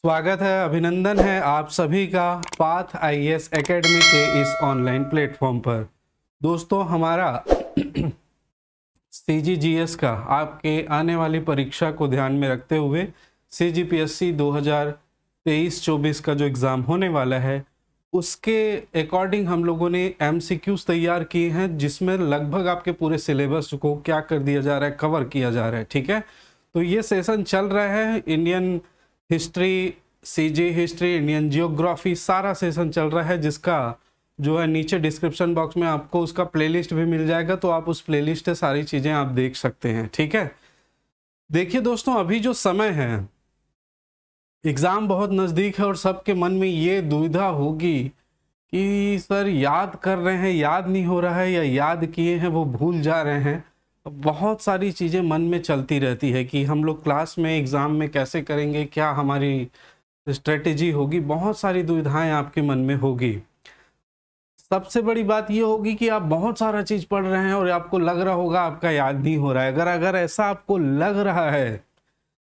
स्वागत है, अभिनंदन है आप सभी का पाथ आईएएस एकेडमी के इस ऑनलाइन प्लेटफॉर्म पर। दोस्तों, हमारा सीजीजीएस का आपके आने वाली परीक्षा को ध्यान में रखते हुए सीजीपीएससी 2023-24 का जो एग्ज़ाम होने वाला है उसके अकॉर्डिंग हम लोगों ने एमसीक्यूज तैयार किए हैं, जिसमें लगभग आपके पूरे सिलेबस को क्या कर दिया जा रहा है, कवर किया जा रहा है। ठीक है, तो ये सेशन चल रहा है Indian history, CG history, Indian geography, सारा सेशन चल रहा है, जिसका जो है नीचे डिस्क्रिप्शन बॉक्स में आपको उसका प्लेलिस्ट भी मिल जाएगा, तो आप उस प्लेलिस्ट से सारी चीज़ें आप देख सकते हैं। ठीक है, देखिए दोस्तों, अभी जो समय है एग्ज़ाम बहुत नज़दीक है और सबके मन में ये दुविधा होगी कि सर याद कर रहे हैं, याद नहीं हो रहा है, या याद किए हैं वो भूल जा रहे हैं। बहुत सारी चीज़ें मन में चलती रहती है कि हम लोग क्लास में एग्ज़ाम में कैसे करेंगे, क्या हमारी स्ट्रेटेजी होगी, बहुत सारी दुविधाएं आपके मन में होगी। सबसे बड़ी बात ये होगी कि आप बहुत सारा चीज़ पढ़ रहे हैं और आपको लग रहा होगा आपका याद नहीं हो रहा है। अगर ऐसा आपको लग रहा है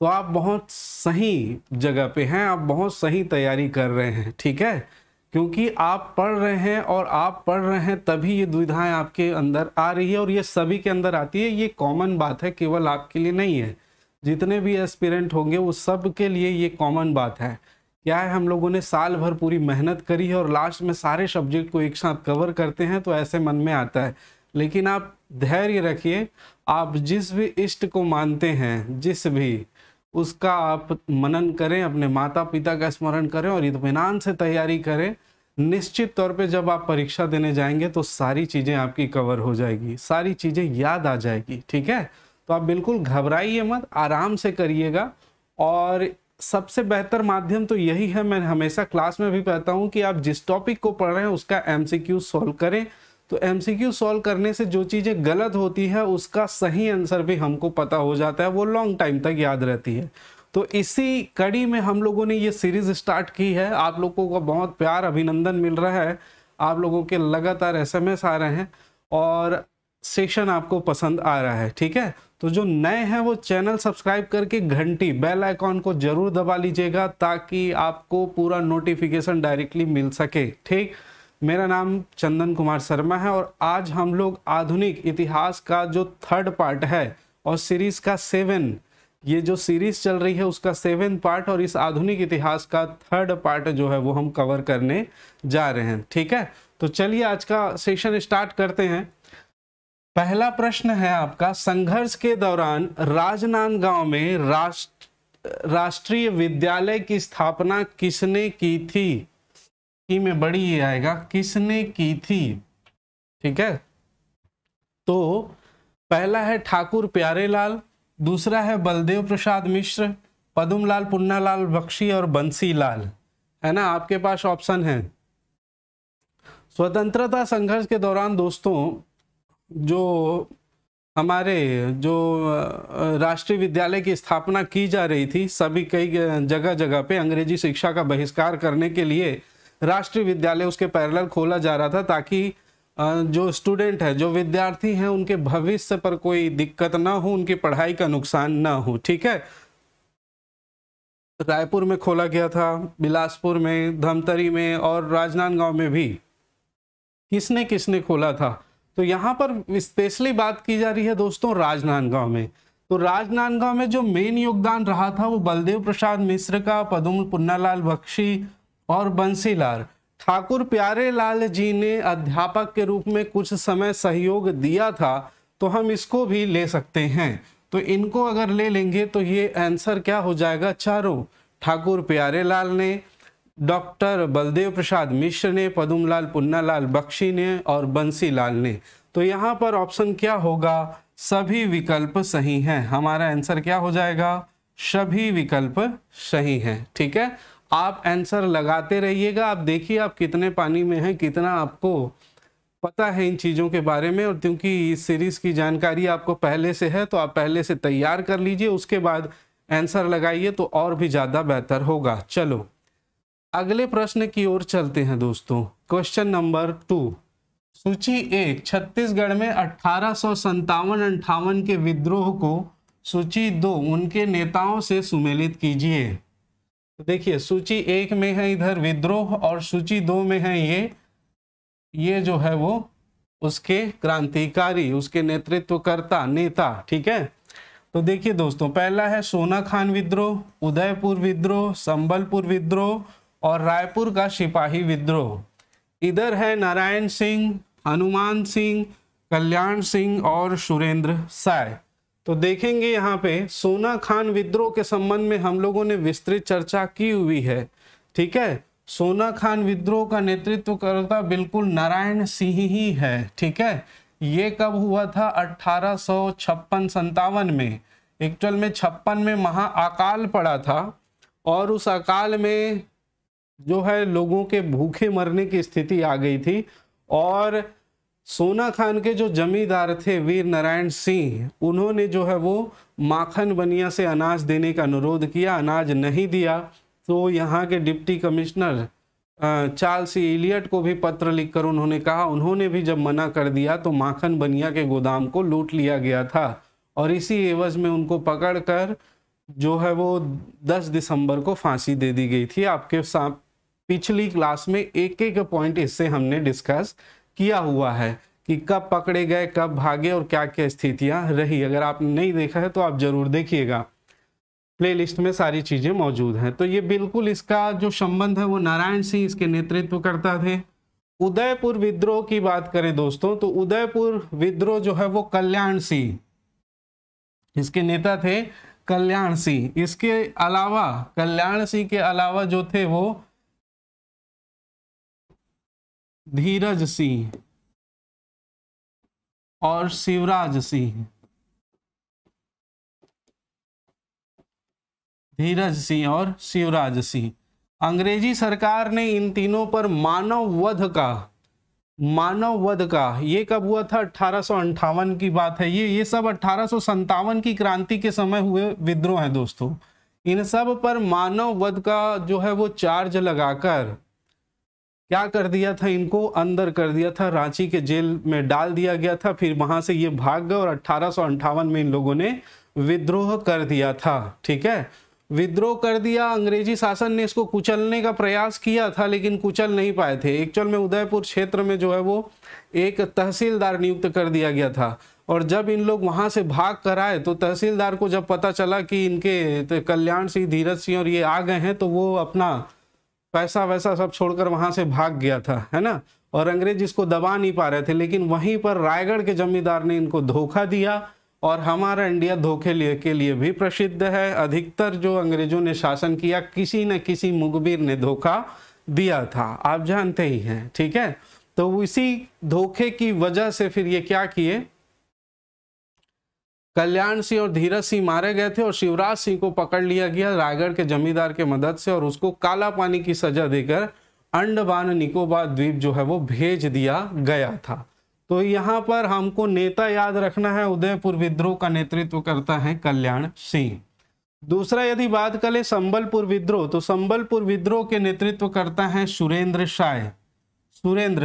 तो आप बहुत सही जगह पे हैं, आप बहुत सही तैयारी कर रहे हैं। ठीक है, क्योंकि आप पढ़ रहे हैं और आप पढ़ रहे हैं तभी ये दुविधाएं आपके अंदर आ रही है, और ये सभी के अंदर आती है। ये कॉमन बात है, केवल आपके लिए नहीं है। जितने भी एस्पिरेंट होंगे वो सब के लिए ये कॉमन बात है। क्या है, हम लोगों ने साल भर पूरी मेहनत करी है और लास्ट में सारे सब्जेक्ट को एक साथ कवर करते हैं, तो ऐसे मन में आता है। लेकिन आप धैर्य रखिए, आप जिस भी इष्ट को मानते हैं, जिस भी उसका आप मनन करें, अपने माता पिता का स्मरण करें और इत्मीनान से तैयारी करें। निश्चित तौर पे जब आप परीक्षा देने जाएंगे तो सारी चीज़ें आपकी कवर हो जाएगी, सारी चीज़ें याद आ जाएगी। ठीक है, तो आप बिल्कुल घबराइए मत, आराम से करिएगा। और सबसे बेहतर माध्यम तो यही है, मैं हमेशा क्लास में भी कहता हूँ कि आप जिस टॉपिक को पढ़ रहे हैं उसका एमसीक्यू सॉल्व करें। तो एमसीक्यू सॉल्व करने से जो चीज़ें गलत होती है उसका सही आंसर भी हमको पता हो जाता है, वो लॉन्ग टाइम तक याद रहती है। तो इसी कड़ी में हम लोगों ने ये सीरीज स्टार्ट की है। आप लोगों का बहुत प्यार, अभिनंदन मिल रहा है, आप लोगों के लगातार एसएमएस आ रहे हैं और सेशन आपको पसंद आ रहा है। ठीक है, तो जो नए हैं वो चैनल सब्सक्राइब करके घंटी बेल आइकॉन को जरूर दबा लीजिएगा, ताकि आपको पूरा नोटिफिकेशन डायरेक्टली मिल सके। ठीक, मेरा नाम चंदन कुमार शर्मा है और आज हम लोग आधुनिक इतिहास का जो थर्ड पार्ट है और सीरीज का 7, ये जो सीरीज चल रही है उसका 7 पार्ट और इस आधुनिक इतिहास का थर्ड पार्ट जो है वो हम कवर करने जा रहे हैं। ठीक है, तो चलिए आज का सेशन स्टार्ट करते हैं। पहला प्रश्न है आपका, संघर्ष के दौरान राजनांदगांव में राष्ट्रीय विद्यालय की स्थापना किसने की थी? की में बड़ी ये आएगा, किसने की थी? ठीक है, तो पहला है ठाकुर प्यारेलाल, दूसरा है बलदेव प्रसाद मिश्र, पद्मलाल पुन्नालाल बख्शी और बंसीलाल। है ना, आपके पास ऑप्शन है। स्वतंत्रता संघर्ष के दौरान दोस्तों जो हमारे जो राष्ट्रीय विद्यालय की स्थापना की जा रही थी, सभी कई जगह जगह पे अंग्रेजी शिक्षा का बहिष्कार करने के लिए राष्ट्रीय विद्यालय उसके पैरेलल खोला जा रहा था, ताकि जो स्टूडेंट है, जो विद्यार्थी हैं, उनके भविष्य पर कोई दिक्कत ना हो, उनकी पढ़ाई का नुकसान ना हो। ठीक है, रायपुर में खोला गया था, बिलासपुर में, धमतरी में और राजनांदगांव में भी। किसने किसने खोला था? तो यहाँ पर स्पेशली बात की जा रही है दोस्तों राजनांदगांव में। तो राजनांदगांव में जो मेन योगदान रहा था वो बलदेव प्रसाद मिश्र का, पद्म पुन्नालाल बख्शी और बंसीलाल। ठाकुर प्यारेलाल जी ने अध्यापक के रूप में कुछ समय सहयोग दिया था, तो हम इसको भी ले सकते हैं। तो इनको अगर ले लेंगे तो ये आंसर क्या हो जाएगा? चारों, ठाकुर प्यारेलाल ने, डॉक्टर बलदेव प्रसाद मिश्र ने, पद्मलाल पुन्नालाल बख्शी ने और बंसीलाल ने। तो यहाँ पर ऑप्शन क्या होगा? सभी विकल्प सही हैं। हमारा आंसर क्या हो जाएगा? सभी विकल्प सही हैं। ठीक है, आप आंसर लगाते रहिएगा। आप देखिए आप कितने पानी में हैं, कितना आपको पता है इन चीज़ों के बारे में। और क्योंकि इस सीरीज़ की जानकारी आपको पहले से है तो आप पहले से तैयार कर लीजिए, उसके बाद आंसर लगाइए तो और भी ज़्यादा बेहतर होगा। चलो अगले प्रश्न की ओर चलते हैं दोस्तों। क्वेश्चन नंबर 2, सूची 1, छत्तीसगढ़ में 1857-58 के विद्रोह को सूची 2 उनके नेताओं से सुमेलित कीजिए। तो देखिए सूची 1 में है इधर विद्रोह और सूची 2 में है ये जो है वो उसके क्रांतिकारी, उसके नेतृत्वकर्ता, नेता। ठीक है, तो देखिए दोस्तों, पहला है सोना खान विद्रोह, उदयपुर विद्रोह, संबलपुर विद्रोह और रायपुर का सिपाही विद्रोह। इधर है नारायण सिंह, हनुमान सिंह, कल्याण सिंह और सुरेंद्र साय। तो देखेंगे यहाँ पे सोना खान विद्रोह के संबंध में हम लोगों ने विस्तृत चर्चा की हुई है। ठीक है, सोना खान विद्रोह का नेतृत्व करता बिल्कुल नारायण सिंह ही है। ठीक है, ये कब हुआ था? 1856-57 में। एक्चुअल में 56 में महाअकाल पड़ा था और उस अकाल में जो है लोगों के भूखे मरने की स्थिति आ गई थी और सोना खान के जो जमींदार थे वीर नारायण सिंह, उन्होंने जो है वो माखन बनिया से अनाज देने का अनुरोध किया। अनाज नहीं दिया तो यहाँ के डिप्टी कमिश्नर चार्ल्स इलियट को भी पत्र लिखकर उन्होंने कहा। उन्होंने भी जब मना कर दिया तो माखन बनिया के गोदाम को लूट लिया गया था और इसी एवज में उनको पकड़कर जो है वो 10 दिसंबर को फांसी दे दी गई थी। आपके साथ पिछली क्लास में एक एक पॉइंट इससे हमने डिस्कस किया हुआ है कि कब पकड़े गए, कब भागे और क्या क्या स्थितियां रही। अगर आपने नहीं देखा है तो आप जरूर देखिएगा, प्लेलिस्ट में सारी चीजें मौजूद हैं। तो ये बिल्कुल इसका जो संबंध है वो नारायण सिंह इसके नेतृत्व करता थे। उदयपुर विद्रोह की बात करें दोस्तों, तो उदयपुर विद्रोह जो है वो कल्याण सिंह इसके नेता थे, कल्याण सिंह। इसके अलावा कल्याण सिंह के अलावा जो थे वो धीरज सिंह और शिवराज सिंह, धीरज सिंह और शिवराज सिंह। अंग्रेजी सरकार ने इन तीनों पर मानव वध का ये कब हुआ था? 1858 की बात है। ये सब 1857 की क्रांति के समय हुए विद्रोह हैं दोस्तों। इन सब पर मानव वध का जो है वो चार्ज लगाकर क्या कर दिया था? इनको अंदर कर दिया था, रांची के जेल में डाल दिया गया था। फिर वहां से ये भाग गए और 1858 में इन लोगों ने विद्रोह कर दिया था। ठीक है, विद्रोह कर दिया। अंग्रेजी शासन ने इसको कुचलने का प्रयास किया था लेकिन कुचल नहीं पाए थे। एक्चुअल में उदयपुर क्षेत्र में जो है वो एक तहसीलदार नियुक्त कर दिया गया था और जब इन लोग वहां से भाग कर आए तो तहसीलदार को जब पता चला कि इनके कल्याण सिंह, धीरज सिंह और ये आ गए हैं तो वो अपना पैसा वैसा सब छोड़कर वहां से भाग गया था, है ना। और अंग्रेज इसको दबा नहीं पा रहे थे, लेकिन वहीं पर रायगढ़ के जमींदार ने इनको धोखा दिया और हमारा इंडिया धोखे के लिए भी प्रसिद्ध है। अधिकतर जो अंग्रेजों ने शासन किया किसी न किसी मुखबिर ने धोखा दिया था, आप जानते ही हैं। ठीक है, तो इसी धोखे की वजह से फिर ये क्या किए, कल्याण सिंह और धीरज सिंह मारे गए थे और शिवराज सिंह को पकड़ लिया गया रायगढ़ के जमींदार के मदद से और उसको काला पानी की सजा देकर अंडमान निकोबार द्वीप जो है वो भेज दिया गया था। तो यहाँ पर हमको नेता याद रखना है, उदयपुर विद्रोह का नेतृत्व करता है कल्याण सिंह। दूसरा यदि बात करें संबलपुर विद्रोह, तो संबलपुर विद्रोह के नेतृत्व करता है सुरेंद्र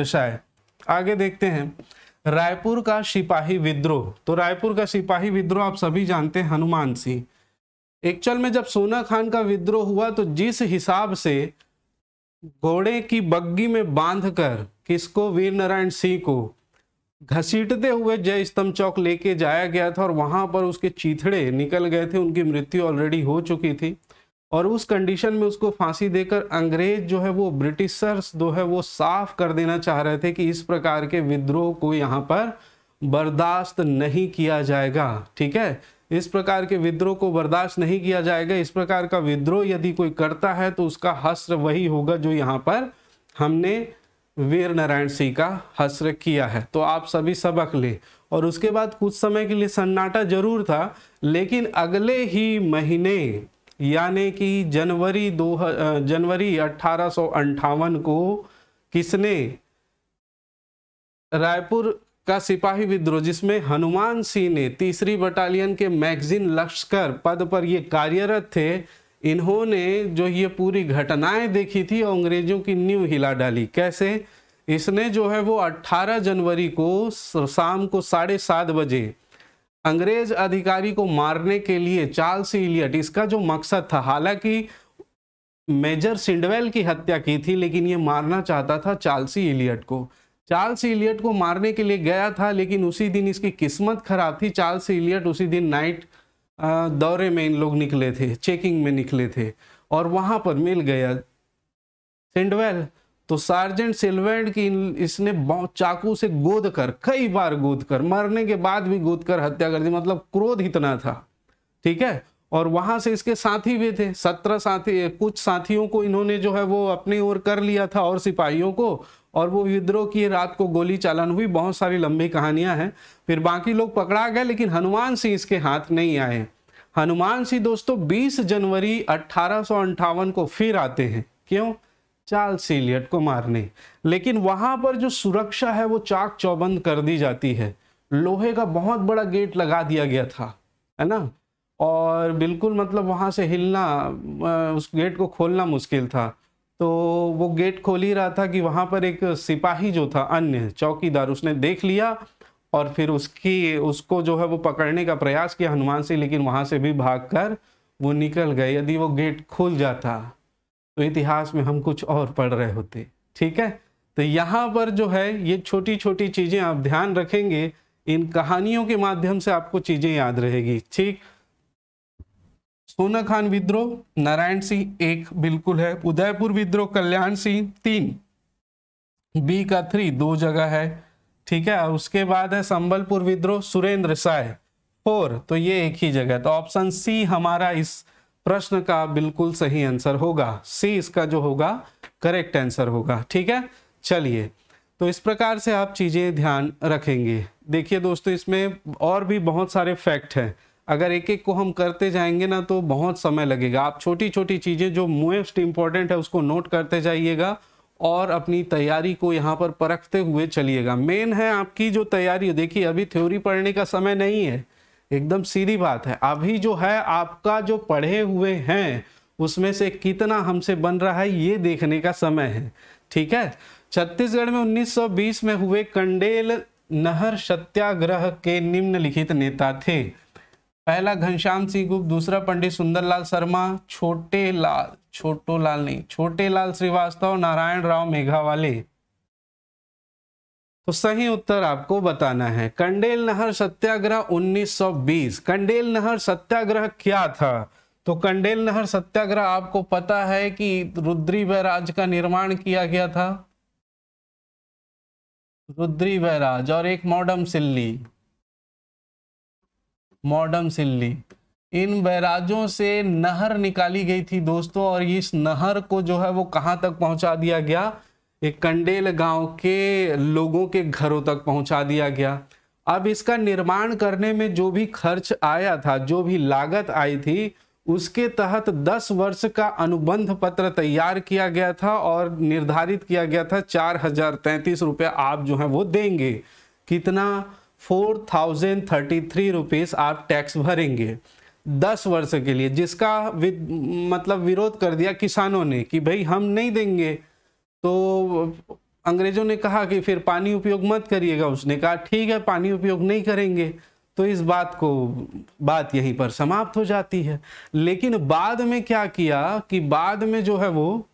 साय। आगे देखते हैं रायपुर का सिपाही विद्रोह। तो रायपुर का सिपाही विद्रोह आप सभी जानते हैं, हनुमान सिंह। एक्चुअल में जब सोना खान का विद्रोह हुआ तो जिस हिसाब से घोड़े की बग्गी में बांधकर किसको, वीर नारायण सिंह को घसीटते हुए जय स्तंभ चौक लेके जाया गया था और वहां पर उसके चीथड़े निकल गए थे, उनकी मृत्यु ऑलरेडी हो चुकी थी और उस कंडीशन में उसको फांसी देकर अंग्रेज जो है वो ब्रिटिशर्स जो है वो साफ कर देना चाह रहे थे कि इस प्रकार के विद्रोह को यहाँ पर बर्दाश्त नहीं किया जाएगा। ठीक है, इस प्रकार के विद्रोह को बर्दाश्त नहीं किया जाएगा। इस प्रकार का विद्रोह यदि कोई करता है तो उसका हश्र वही होगा जो यहाँ पर हमने वीर नारायण सिंह का हश्र किया है। तो आप सभी सबक ले। और उसके बाद कुछ समय के लिए सन्नाटा जरूर था, लेकिन अगले ही महीने यानी कि जनवरी 1858 को किसने, रायपुर का सिपाही विद्रोह जिसमें हनुमान सिंह ने 3री बटालियन के मैगजीन लश्कर पद पर ये कार्यरत थे, इन्होंने जो ये पूरी घटनाएं देखी थी और अंग्रेजों की नींव हिला डाली। कैसे? इसने जो है वो 18 जनवरी को शाम को 7:30 बजे अंग्रेज अधिकारी को मारने के लिए चार्ल्स इलियट, इसका जो मकसद था, हालांकि मेजर सिंडवेल की हत्या की थी, लेकिन ये मारना चाहता था चार्ल्स इलियट को। चार्ल्स इलियट को मारने के लिए गया था, लेकिन उसी दिन इसकी किस्मत खराब थी। चार्ल्स इलियट उसी दिन नाइट दौरे में इन लोग निकले थे, चेकिंग में निकले थे, और वहां पर मिल गया सिंडवेल। तो सार्जेंट सिल्वेंट की इसने चाकू से गोद कर, कई बार गोद कर, मरने के बाद भी गोद कर हत्या कर दी। मतलब क्रोध इतना था, ठीक है। और वहां से इसके साथी भी थे, 17 साथी, कुछ साथियों को इन्होंने जो है वो अपनी ओर कर लिया था और सिपाहियों को, और वो विद्रोह की रात को गोली चालन हुई। बहुत सारी लंबी कहानियां हैं। फिर बाकी लोग पकड़ा गए, लेकिन हनुमान सिंह इसके हाथ नहीं आए। हनुमान सिंह दोस्तों 20 जनवरी 1858 को फिर आते हैं। क्यों? चार्ल्स इलियट को मारने। लेकिन वहां पर जो सुरक्षा है वो चाक चौबंद कर दी जाती है। लोहे का बहुत बड़ा गेट लगा दिया गया था, है ना, और बिल्कुल मतलब वहां से हिलना, उस गेट को खोलना मुश्किल था। तो वो गेट खोल ही रहा था कि वहां पर एक सिपाही जो था, अन्य चौकीदार, उसने देख लिया और फिर उसको जो है वो पकड़ने का प्रयास किया हनुमान सिंह, लेकिन वहां से भी भागकर वो निकल गए। यदि वो गेट खुल जाता तो इतिहास में हम कुछ और पढ़ रहे होते, ठीक है। तो यहाँ पर जो है ये छोटी छोटी चीजें आप ध्यान रखेंगे, इन कहानियों के माध्यम से आपको चीजें याद रहेगी, ठीक। सोना खान विद्रोह, नारायण सिंह 1 बिल्कुल है। उदयपुर विद्रोह, कल्याण सिंह 3, बी का 3 2 जगह है, ठीक है। उसके बाद है संबलपुर विद्रोह, सुरेंद्र साय 4, तो ये एक ही जगह। तो ऑप्शन सी हमारा इस प्रश्न का बिल्कुल सही आंसर होगा। सी इसका जो होगा करेक्ट आंसर होगा, ठीक है। चलिए, तो इस प्रकार से आप चीजें ध्यान रखेंगे। देखिए दोस्तों, इसमें और भी बहुत सारे फैक्ट हैं। अगर एक एक को हम करते जाएंगे ना तो बहुत समय लगेगा। आप छोटी छोटी चीजें जो मोस्ट इंपॉर्टेंट है उसको नोट करते जाइएगा और अपनी तैयारी को यहाँ पर परखते हुए चलिएगा। मेन है आपकी जो तैयारी, देखिए अभी थ्योरी पढ़ने का समय नहीं है, एकदम सीधी बात है। अभी जो है आपका जो पढ़े हुए हैं उसमें से कितना हमसे बन रहा है ये देखने का समय है, ठीक है। छत्तीसगढ़ में 1920 में हुए कंडेल नहर सत्याग्रह के निम्नलिखित नेता थे। पहला घनश्याम सिंह गुप्त, दूसरा पंडित सुंदरलाल शर्मा, छोटे लाल श्रीवास्तव, नारायण राव मेघावाले। तो सही उत्तर आपको बताना है। कंडेल नहर सत्याग्रह 1920। कंडेल नहर सत्याग्रह क्या था? तो कंडेल नहर सत्याग्रह आपको पता है कि रुद्री बैराज का निर्माण किया गया था, रुद्री बैराज, और एक मॉडम सिल्ली, इन बैराजों से नहर निकाली गई थी दोस्तों। और इस नहर को जो है वो कहां तक पहुंचा दिया गया? एक कंडेल गांव के लोगों के घरों तक पहुंचा दिया गया। अब इसका निर्माण करने में जो भी खर्च आया था, जो भी लागत आई थी, उसके तहत 10 वर्ष का अनुबंध पत्र तैयार किया गया था और निर्धारित किया गया था 4033 रुपये आप जो है वो देंगे। कितना? 4033 रुपीज आप टैक्स भरेंगे 10 वर्ष के लिए, जिसका मतलब विरोध कर दिया किसानों ने कि भाई हम नहीं देंगे। तो अंग्रेजों ने कहा कि फिर पानी उपयोग मत करिएगा। उसने कहा ठीक है, पानी उपयोग नहीं करेंगे। तो इस बात यहीं पर समाप्त हो जाती है। लेकिन बाद में क्या किया कि बाद में जो है वो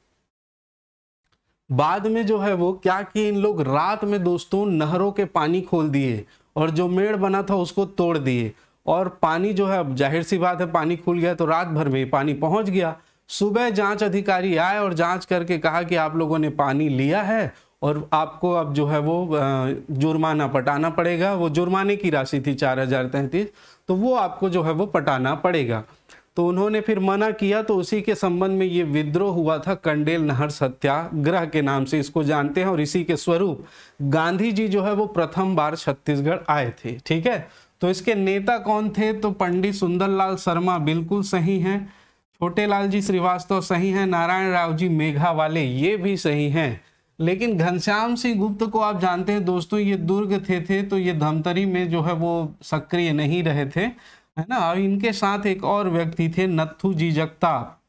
क्या किए इन लोग, रात में दोस्तों नहरों के पानी खोल दिए और जो मेड़ बना था उसको तोड़ दिए, और पानी जो है, जाहिर सी बात है पानी खुल गया तो रात भर में पानी पहुंच गया। सुबह जांच अधिकारी आए और जांच करके कहा कि आप लोगों ने पानी लिया है और आपको अब जो है वो जुर्माना पटाना पड़ेगा। वो जुर्माने की राशि थी 4033, तो वो आपको जो है वो पटाना पड़ेगा। तो उन्होंने फिर मना किया। तो उसी के संबंध में ये विद्रोह हुआ था, कंडेल नहर सत्याग्रह के नाम से इसको जानते हैं। और इसी के स्वरूप गांधी जी जो है वो प्रथम बार छत्तीसगढ़ आए थे, ठीक है। तो इसके नेता कौन थे? तो पंडित सुंदरलाल शर्मा बिल्कुल सही हैं, छोटे लाल जी श्रीवास्तव सही हैं, नारायण राव जी मेघावाले ये भी सही हैं। लेकिन घनश्याम सिंह गुप्त को आप जानते हैं दोस्तों, ये दुर्ग थे तो ये धमतरी में जो है वो सक्रिय नहीं रहे थे, है ना। और इनके साथ एक और व्यक्ति थे, नत्थू जी जगताप।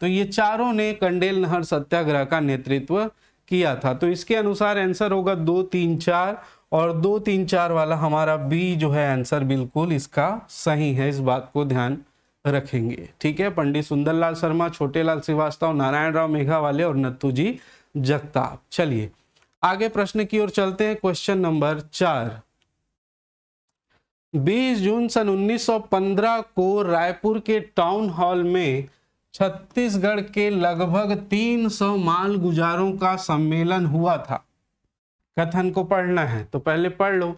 तो ये चारों ने कंडेल नहर सत्याग्रह का नेतृत्व किया था। तो इसके अनुसार आंसर होगा 2, 3, 4 और 2, 3, 4 वाला हमारा बी जो है आंसर बिल्कुल इसका सही है। इस बात को ध्यान रखेंगे, ठीक है। पंडित सुंदरलाल शर्मा, छोटेलाल श्रीवास्तव, नारायण राव मेघावाले और नत्थूजी जगताप। चलिए आगे प्रश्न की ओर चलते हैं। Question number 4। 20 जून सन 1915 को रायपुर के टाउन हॉल में छत्तीसगढ़ के लगभग 300 मालगुजारों का सम्मेलन हुआ था। कथन को पढ़ना है तो पहले पढ़ लो।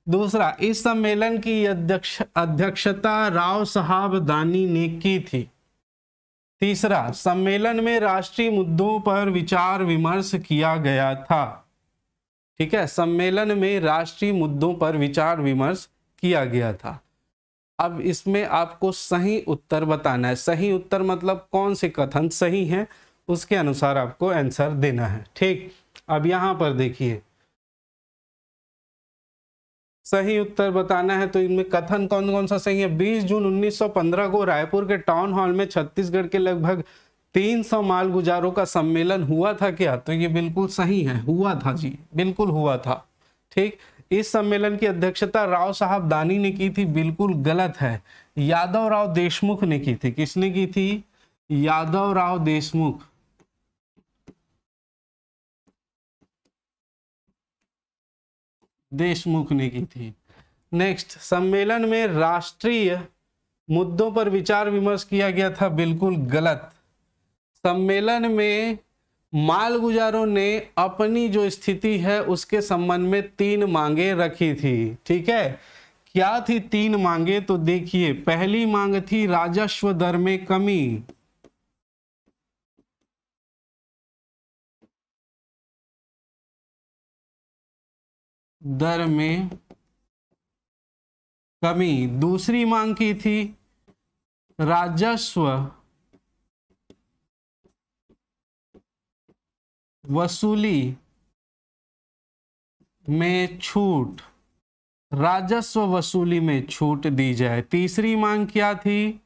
दूसरा, इस सम्मेलन की अध्यक्षता राव साहब दानी ने की थी। तीसरा, सम्मेलन में राष्ट्रीय मुद्दों पर विचार विमर्श किया गया था। ठीक है, सम्मेलन में राष्ट्रीय मुद्दों पर विचार विमर्श किया गया था। अब इसमें आपको सही उत्तर बताना है। सही उत्तर मतलब कौन से कथन सही हैं, उसके अनुसार आपको आंसर देना है। ठीक, अब यहां पर देखिए सही उत्तर बताना है तो इनमें कथन कौन कौन सा सही है। 20 जून 1915 को रायपुर के टाउन हॉल में छत्तीसगढ़ के लगभग 300 मालगुजारों का सम्मेलन हुआ था क्या, तो ये बिल्कुल सही है, हुआ था जी, बिल्कुल हुआ था। ठीक, इस सम्मेलन की अध्यक्षता राव साहब दानी ने की थी, बिल्कुल गलत है, यादव राव देशमुख ने की थी। किसने की थी? यादव राव देशमुख। देशमुख ने की थी। नेक्स्ट, सम्मेलन में राष्ट्रीय मुद्दों पर विचार विमर्श किया गया था, बिल्कुल गलत। सम्मेलन में मालगुजारों ने अपनी जो स्थिति है उसके संबंध में 3 मांगे रखी थी। ठीक है, क्या थी 3 मांगे? तो देखिए, पहली मांग थी राजस्व दर में कमी। दर में कमी। दूसरी मांग की थी राजस्व वसूली में छूट, राजस्व वसूली में छूट दी जाए। तीसरी मांग क्या थी?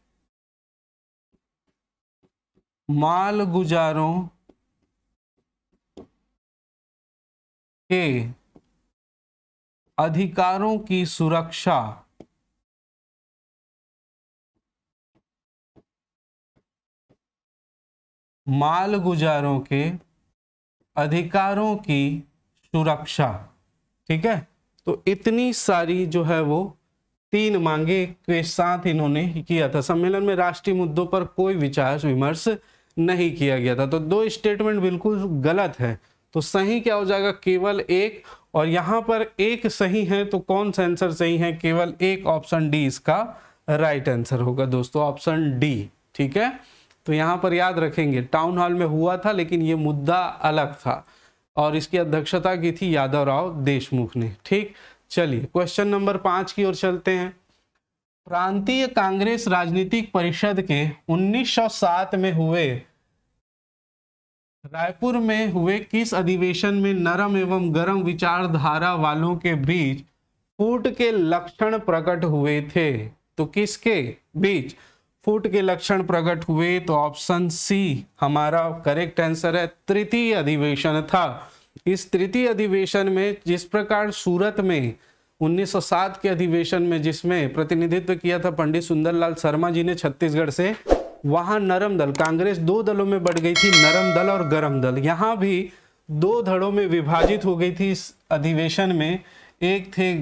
मालगुजारों के अधिकारों की सुरक्षा। मालगुजारों के अधिकारों की सुरक्षा। ठीक है, तो इतनी सारी जो है वो 3 मांगे के साथ इन्होंने किया था। सम्मेलन में राष्ट्रीय मुद्दों पर कोई विचार विमर्श नहीं किया गया था। तो 2 स्टेटमेंट बिल्कुल गलत है। तो सही क्या हो जाएगा? केवल एक, और यहां पर एक सही है। तो कौन सा आंसर सही है? केवल एक, ऑप्शन डी इसका राइट आंसर होगा दोस्तों, ऑप्शन डी। ठीक है, तो यहां पर याद रखेंगे टाउन हॉल में हुआ था, लेकिन ये मुद्दा अलग था और इसकी अध्यक्षता की थी यादव राव देशमुख ने। ठीक, चलिए क्वेश्चन नंबर 5 की ओर चलते हैं। प्रांतीय कांग्रेस राजनीतिक परिषद के 1907 में हुए रायपुर में हुए किस अधिवेशन में नरम एवं गरम विचारधारा वालों के बीच फूट के लक्षण प्रकट हुए थे? तो किसके बीच फूट के लक्षण प्रकट हुए? तो ऑप्शन सी हमारा करेक्ट आंसर है। तृतीय अधिवेशन था। इस तृतीय अधिवेशन में जिस प्रकार सूरत में 1907 के अधिवेशन में जिसमें प्रतिनिधित्व किया था पंडित सुंदरलाल शर्मा जी ने छत्तीसगढ़ से, वहां नरम दल, कांग्रेस 2 दलों में बढ़ गई थी, नरम दल और गरम दल। यहां भी 2 धड़ों में विभाजित हो गई थी इस अधिवेशन में। एक थे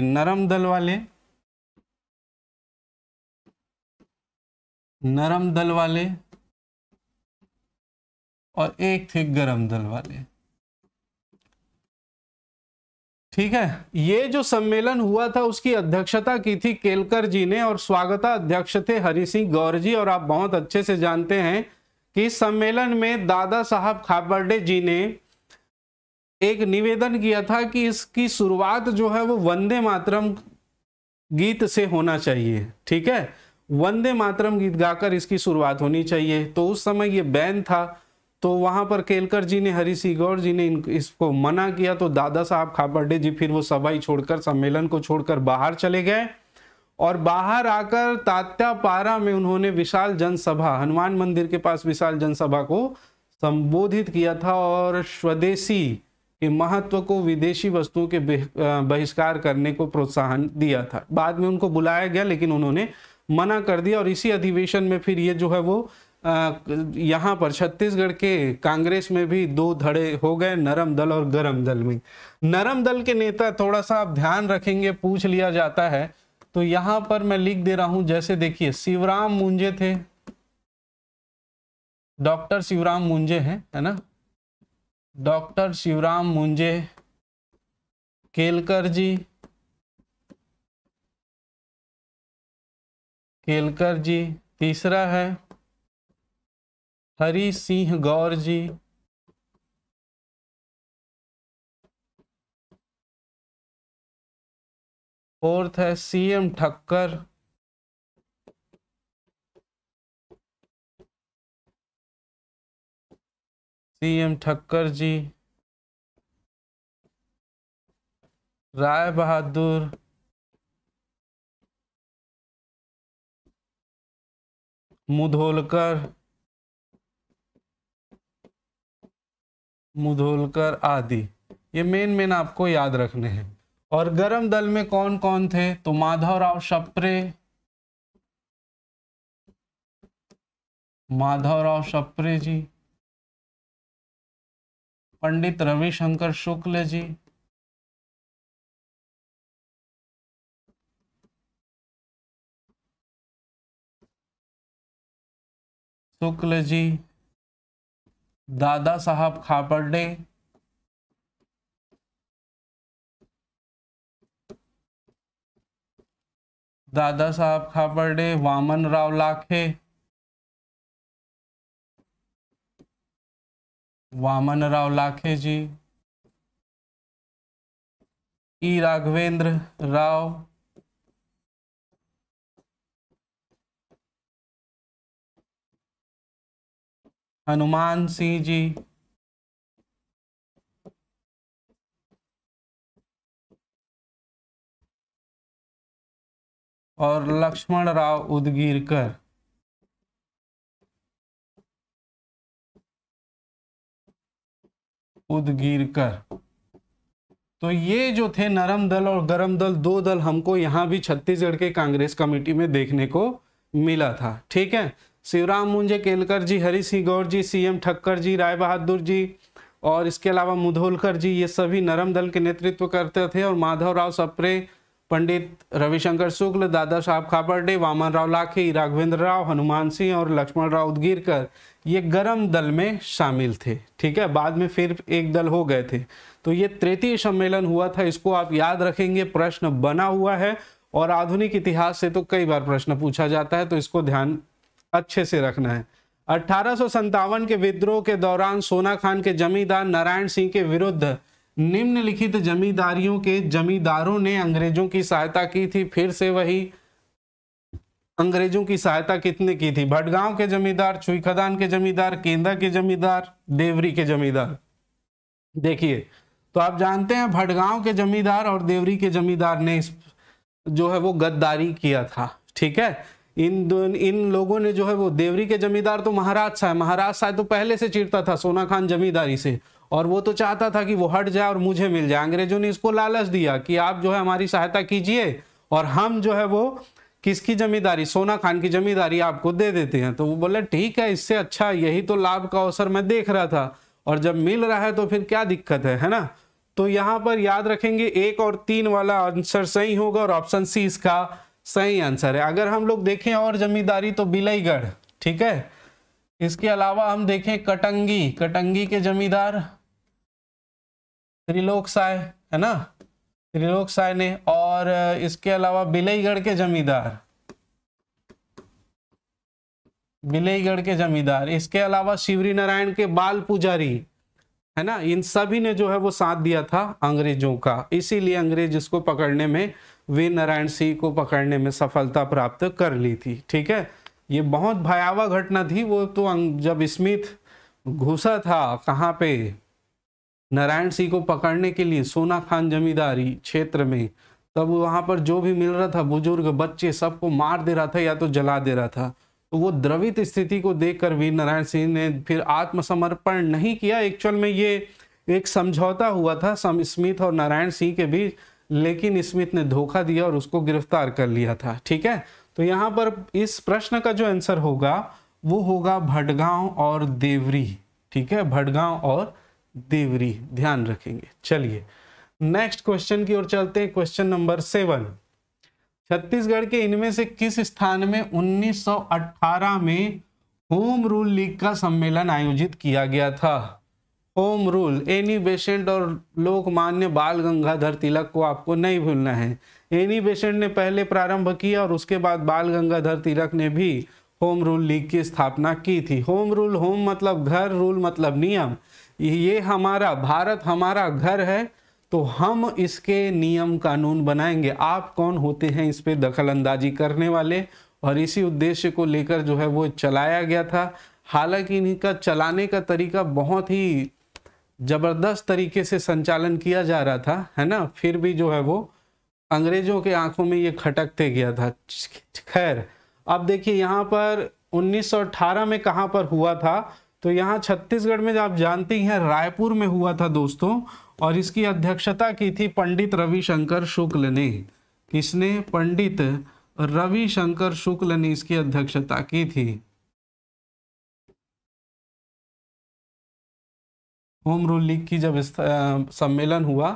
नरम दल वाले, नरम दल वाले, और एक थे गरम दल वाले। ठीक है, ये जो सम्मेलन हुआ था उसकी अध्यक्षता की थी केलकर जी ने और स्वागता अध्यक्ष थे हरि सिंह गौर जी। और आप बहुत अच्छे से जानते हैं कि इस सम्मेलन में दादा साहब खापर्डे जी ने एक निवेदन किया था कि इसकी शुरुआत जो है वो वंदे मातरम गीत से होना चाहिए। ठीक है, वंदे मातरम गीत गाकर इसकी शुरुआत होनी चाहिए। तो उस समय ये बैन था, तो वहां पर केलकर जी ने, हरि सिंह गौर जी ने इसको मना किया। तो दादा साहब खापर्डे जी फिर वो सभा ही छोड़कर, सम्मेलन को छोड़कर बाहर चले गए और बाहर आकर तात्यापारा में उन्होंने विशाल जनसभा, हनुमान मंदिर के पास विशाल जनसभा को संबोधित किया था और स्वदेशी के महत्व को विदेशी वस्तुओं के बहिष्कार करने को प्रोत्साहन दिया था। बाद में उनको बुलाया गया लेकिन उन्होंने मना कर दिया और इसी अधिवेशन में फिर ये जो है वो यहाँ पर छत्तीसगढ़ के कांग्रेस में भी दो धड़े हो गए, नरम दल और गरम दल में। नरम दल के नेता थोड़ा सा आप ध्यान रखेंगे, पूछ लिया जाता है तो यहाँ पर मैं लिख दे रहा हूं, जैसे देखिए शिवराम मुंजे थे, डॉक्टर शिवराम मुंजे हैं, है ना, डॉक्टर शिवराम मुंजे, केलकर जी, केलकर जी। तीसरा है हरि सिंह गौर जी, फोर्थ है सीएम ठक्कर, सीएम ठक्कर जी, राय बहादुर, मुधोलकर, मुधोलकर आदि। ये मेन आपको याद रखने हैं। और गरम दल में कौन कौन थे तो माधवराव सप्रे, माधवराव सप्रे जी, पंडित रविशंकर शुक्ल जी, शुक्ल जी, दादा साहब खापर्डे, दादा साहब खापर्डे, वामन राव लाखे, वामन राव लाखे जी, ई राघवेंद्र राव, हनुमान सिंह जी, और लक्ष्मण राव उदगीरकर। तो ये जो थे नरम दल और गरम दल, दो दल हमको यहाँ भी छत्तीसगढ़ के कांग्रेस कमेटी में देखने को मिला था। ठीक है, शिवराम मुंजे, केलकर जी, हरि सिंह गौर जी, सीएम ठक्कर जी, राय बहादुर जी और इसके अलावा मुधोलकर जी, ये सभी नरम दल के नेतृत्व करते थे। और माधवराव सप्रे, पंडित रविशंकर शुक्ल, दादा साहब खापर्डे, वामन राव लाखे, राघवेंद्र राव, हनुमान सिंह और लक्ष्मण राव उदगीरकर ये गरम दल में शामिल थे। ठीक है, बाद में फिर एक दल हो गए थे। तो ये तृतीय सम्मेलन हुआ था, इसको आप याद रखेंगे, प्रश्न बना हुआ है और आधुनिक इतिहास से तो कई बार प्रश्न पूछा जाता है, तो इसको ध्यान अच्छे से रखना है। 1857 के विद्रोह के दौरान सोना खान के जमींदार नारायण सिंह के विरुद्ध निम्नलिखित जमींदारियों के जमींदारों ने अंग्रेजों की सहायता की थी। फिर से वही, अंग्रेजों की सहायता कितने की थी? भटगांव के जमींदार, छुईखदान के जमींदार, केंदा के जमींदार, देवरी के जमींदार। देखिए, तो आप जानते हैं भटगांव के जमींदार और देवरी के जमींदार ने जो है वो गद्दारी किया था। ठीक है, इन लोगों ने जो है वो, देवरी के जमींदार तो महाराज साहब तो पहले से चिढ़ता था सोना खान जमींदारी से, और वो तो चाहता था कि वो हट जाए और मुझे मिल जाए। अंग्रेजों ने इसको लालच दिया कि आप जो है हमारी सहायता कीजिए और हम जो है वो किसकी जमींदारी, सोना खान की जमींदारी आपको दे देते हैं। तो वो बोले ठीक है, इससे अच्छा यही तो लाभ का अवसर मैं देख रहा था, और जब मिल रहा है तो फिर क्या दिक्कत है ना। तो यहाँ पर याद रखेंगे 1 और 3 वाला आंसर सही होगा और ऑप्शन सी इसका सही आंसर है। अगर हम लोग देखें और जमींदारी तो बिलईगढ़, ठीक है। इसके अलावा हम देखें कटंगी के जमींदार त्रिलोक साय, है ना, त्रिलोक साय ने। और इसके अलावा बिलईगढ़ के जमींदार, इसके अलावा शिवरी नारायण के बाल पुजारी, है ना, इन सभी ने जो है वो साथ दिया था अंग्रेजों का। इसीलिए अंग्रेज इसको पकड़ने में, वीर नारायण सिंह को पकड़ने में सफलता प्राप्त कर ली थी। ठीक है, ये बहुत भयावह घटना थी। वो तो जब स्मिथ घुसा था कहाँ पे, नारायण सिंह को पकड़ने के लिए सोना खान जमींदारी क्षेत्र में, तब वहां पर जो भी मिल रहा था, बुजुर्ग बच्चे सबको मार दे रहा था या तो जला दे रहा था। तो वो द्रवित स्थिति को देखकर वीर नारायण सिंह ने फिर आत्मसमर्पण नहीं किया। एक्चुअल में ये एक समझौता हुआ था स्मिथ और नारायण सिंह के बीच, लेकिन स्मिथ ने धोखा दिया और उसको गिरफ्तार कर लिया था। ठीक है, तो यहाँ पर इस प्रश्न का जो आंसर होगा वो होगा भटगांव और देवरी। ठीक है, भटगांव और देवरी, ध्यान रखेंगे। चलिए नेक्स्ट क्वेश्चन की ओर चलते हैं। क्वेश्चन नंबर 7, छत्तीसगढ़ के इनमें से किस स्थान में 1918 में होम रूल लीग का सम्मेलन आयोजित किया गया था? होम रूल, एनी बेसेंट और लोकमान्य बाल गंगाधर तिलक को आपको नहीं भूलना है। एनी बेसेंट ने पहले प्रारंभ किया और उसके बाद बाल गंगाधर तिलक ने भी होम रूल लीग की स्थापना की थी। होम रूल, होम मतलब घर, रूल मतलब नियम। ये हमारा भारत हमारा घर है, तो हम इसके नियम कानून बनाएंगे। आप कौन होते हैं इस पे दखल अंदाजी करने वाले? और इसी उद्देश्य को लेकर जो है वो चलाया गया था। हालांकि इनका चलाने का तरीका बहुत ही जबरदस्त तरीके से संचालन किया जा रहा था, है ना, फिर भी जो है वो अंग्रेजों के आंखों में ये खटकते गया था। खैर, अब देखिए यहाँ पर 1918 में कहाँ पर हुआ था? तो यहाँ छत्तीसगढ़ में आप जानते हैं रायपुर में हुआ था दोस्तों, और इसकी अध्यक्षता की थी पंडित रविशंकर शुक्ल ने। किसने? पंडित रविशंकर शुक्ल ने इसकी अध्यक्षता की थी। होम रूल लीग की जब सम्मेलन हुआ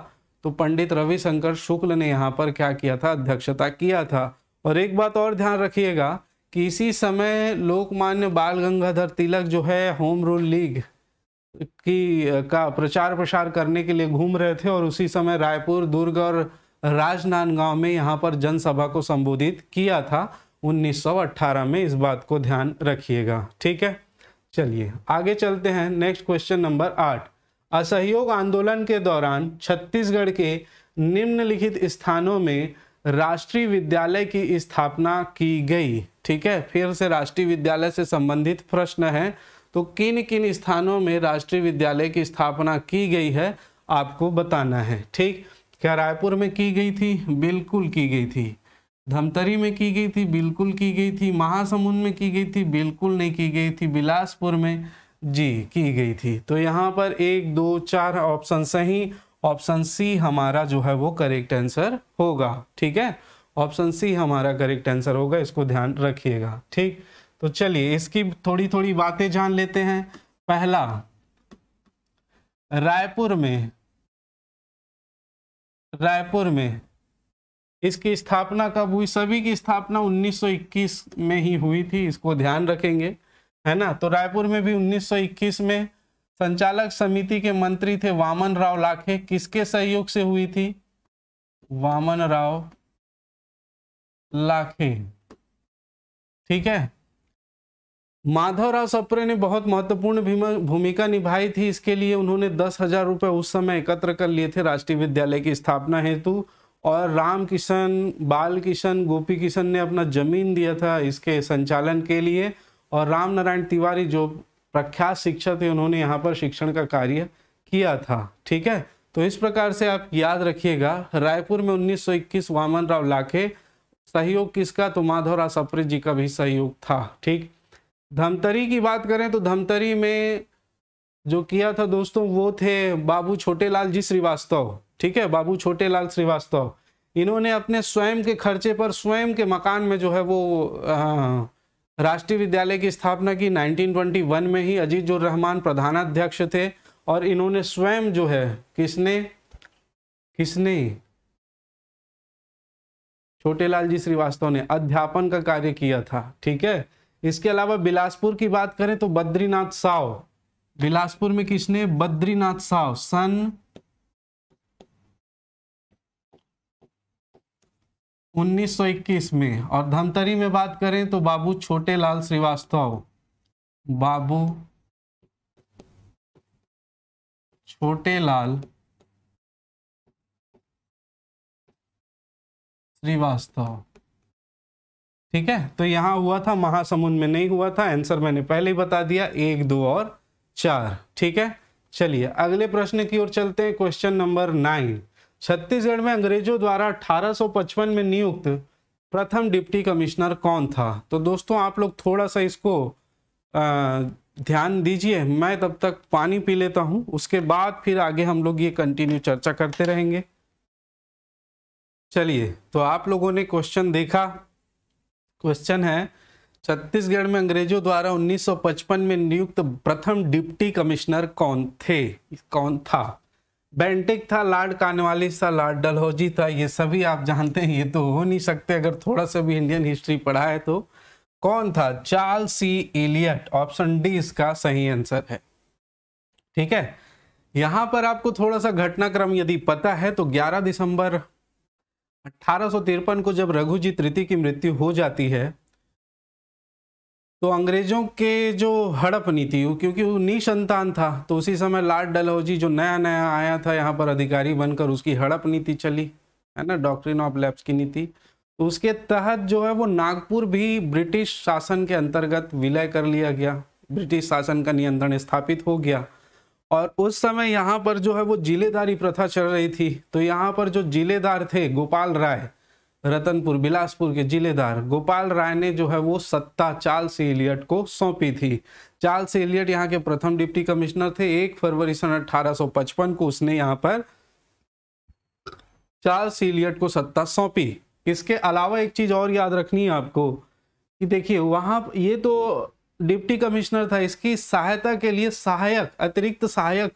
तो पंडित रविशंकर शुक्ल ने यहाँ पर क्या किया था? अध्यक्षता किया था। और एक बात और ध्यान रखिएगा कि इसी समय लोकमान्य बाल गंगाधर तिलक जो है होम रूल लीग का प्रचार प्रसार करने के लिए घूम रहे थे, और उसी समय रायपुर, दुर्ग और राजनांदगांव में यहाँ पर जनसभा को संबोधित किया था 1918 में। इस बात को ध्यान रखिएगा। ठीक है, चलिए आगे चलते हैं। नेक्स्ट क्वेश्चन नंबर 8, असहयोग आंदोलन के दौरान छत्तीसगढ़ के निम्नलिखित स्थानों में राष्ट्रीय विद्यालय की स्थापना की गई। ठीक है, फिर से राष्ट्रीय विद्यालय से संबंधित प्रश्न है, तो किन किन स्थानों में राष्ट्रीय विद्यालय की स्थापना की गई है आपको बताना है। ठीक, क्या रायपुर में की गई थी? बिल्कुल की गई थी। धमतरी में की गई थी? बिल्कुल की गई थी। महासमुंद में की गई थी? बिल्कुल नहीं की गई थी। बिलासपुर में जी की गई थी। तो यहाँ पर 1, 2, 4 ऑप्शन सही, ऑप्शन सी हमारा जो है वो करेक्ट आंसर होगा। ठीक है, ऑप्शन सी हमारा करेक्ट आंसर होगा, इसको ध्यान रखिएगा। ठीक, तो चलिए इसकी थोड़ी थोड़ी बातें जान लेते हैं। पहला, रायपुर में इसकी स्थापना कब हुई? सभी की स्थापना 1921 में ही हुई थी, इसको ध्यान रखेंगे, है ना। तो रायपुर में भी 1921 में संचालक समिति के मंत्री थे वामन राव लाखे। किसके सहयोग से हुई थी? वामन राव लाखे। ठीक है, माधवराव सप्रे ने बहुत महत्वपूर्ण भूमिका निभाई थी। इसके लिए उन्होंने 10,000 रुपए उस समय एकत्र कर लिए थे राष्ट्रीय विद्यालय की स्थापना हेतु। और राम किशन, बाल किशन, गोपी किशन ने अपना जमीन दिया था इसके संचालन के लिए। और राम नारायण तिवारी जो प्रख्यात शिक्षक थे, उन्होंने यहाँ पर शिक्षण का कार्य किया था। ठीक है, तो इस प्रकार से आप याद रखिएगा। रायपुर में 1921 वामन राव लाखे। सहयोग किसका? तो माधवराव सप्रे जी का भी सहयोग था। ठीक, धमतरी की बात करें तो धमतरी में जो किया था दोस्तों वो थे बाबू छोटेलाल जी श्रीवास्तव। ठीक है, बाबू छोटेलाल श्रीवास्तव, इन्होंने अपने स्वयं के खर्चे पर स्वयं के मकान में जो है वो राष्ट्रीय विद्यालय की स्थापना की 1921 में ही। अजीजुर रहमान प्रधानाध्यक्ष थे और इन्होंने स्वयं जो है किसने छोटेलाल जी श्रीवास्तव ने अध्यापन का कार्य किया था। ठीक है, इसके अलावा बिलासपुर की बात करें तो बद्रीनाथ साव। बिलासपुर में किसने? बद्रीनाथ साव, सन 1921 में। और धमतरी में बात करें तो बाबू छोटेलाल श्रीवास्तव, बाबू छोटेलाल श्रीवास्तव। ठीक है, तो यहां हुआ था, महासमुंद में नहीं हुआ था। आंसर मैंने पहले ही बता दिया, 1, 2 और 4। ठीक है, चलिए अगले प्रश्न की ओर चलते हैं। क्वेश्चन नंबर 9, छत्तीसगढ़ में अंग्रेजों द्वारा 1855 में नियुक्त प्रथम डिप्टी कमिश्नर कौन था? तो दोस्तों आप लोग थोड़ा सा इसको ध्यान दीजिए, मैं तब तक पानी पी लेता हूं, उसके बाद फिर आगे हम लोग ये कंटिन्यू चर्चा करते रहेंगे। चलिए, तो आप लोगों ने क्वेश्चन देखा। क्वेश्चन है, छत्तीसगढ़ में अंग्रेजों द्वारा 1955 में नियुक्त प्रथम डिप्टी कमिश्नर कौन थे? कौन था? बेंटिक था, लॉर्ड कॉर्नवालिस था, लॉर्ड डलहौजी था, ये सभी आप जानते हैं, ये तो हो नहीं सकते अगर थोड़ा सा भी इंडियन हिस्ट्री पढ़ा है तो। कौन था? चार्ल्स सी एलियट। ऑप्शन डी इसका सही आंसर है। ठीक है, यहां पर आपको थोड़ा सा घटनाक्रम यदि पता है तो 11 दिसंबर 1853 को जब रघुजी तृतीय की मृत्यु हो जाती है तो अंग्रेजों के जो हड़प नीति, क्योंकि वो निसंतान था तो उसी समय लॉर्ड डलहौजी जो नया नया आया था यहाँ पर अधिकारी बनकर, उसकी हड़प नीति चली है ना, डॉक्ट्रिन ऑफ लैप्स की नीति। तो उसके तहत जो है वो नागपुर भी ब्रिटिश शासन के अंतर्गत विलय कर लिया गया, ब्रिटिश शासन का नियंत्रण स्थापित हो गया। और उस समय यहाँ पर जो है वो जिलेदारी प्रथा चल रही थी। तो यहाँ पर जो जिलेदार थे गोपाल राय, रतनपुर बिलासपुर के जिलेदार गोपाल राय ने जो है वो सत्ता चार्ल्स एलियट को सौंपी थी। चार्ल्स एलियट यहाँ के प्रथम डिप्टी कमिश्नर थे। 1 फरवरी सन 1855 को उसने यहाँ पर चार्ल्स एलियट को सत्ता सौंपी। इसके अलावा एक चीज और याद रखनी है आपको कि देखिए वहां ये तो डिप्टी कमिश्नर था, इसकी सहायता के लिए सहायक, अतिरिक्त सहायक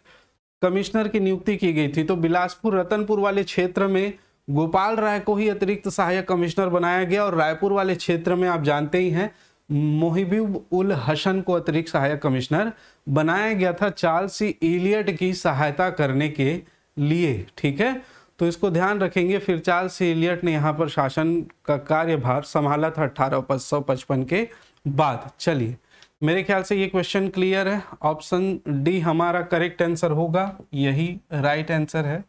कमिश्नर की नियुक्ति की गई थी। तो बिलासपुर रतनपुर वाले क्षेत्र में गोपाल राय को ही अतिरिक्त सहायक कमिश्नर बनाया गया और रायपुर वाले क्षेत्र में आप जानते ही हैं मोहिबुल उल हसन को अतिरिक्त सहायक कमिश्नर बनाया गया था चार्ल्स एलियट की सहायता करने के लिए। ठीक है, तो इसको ध्यान रखेंगे। फिर चार्ल्स एलियट ने यहाँ पर शासन का कार्यभार संभाला था 1855 के बाद। चलिए, मेरे ख्याल से ये क्वेश्चन क्लियर है। ऑप्शन डी हमारा करेक्ट आंसर होगा, यही राइट आंसर है।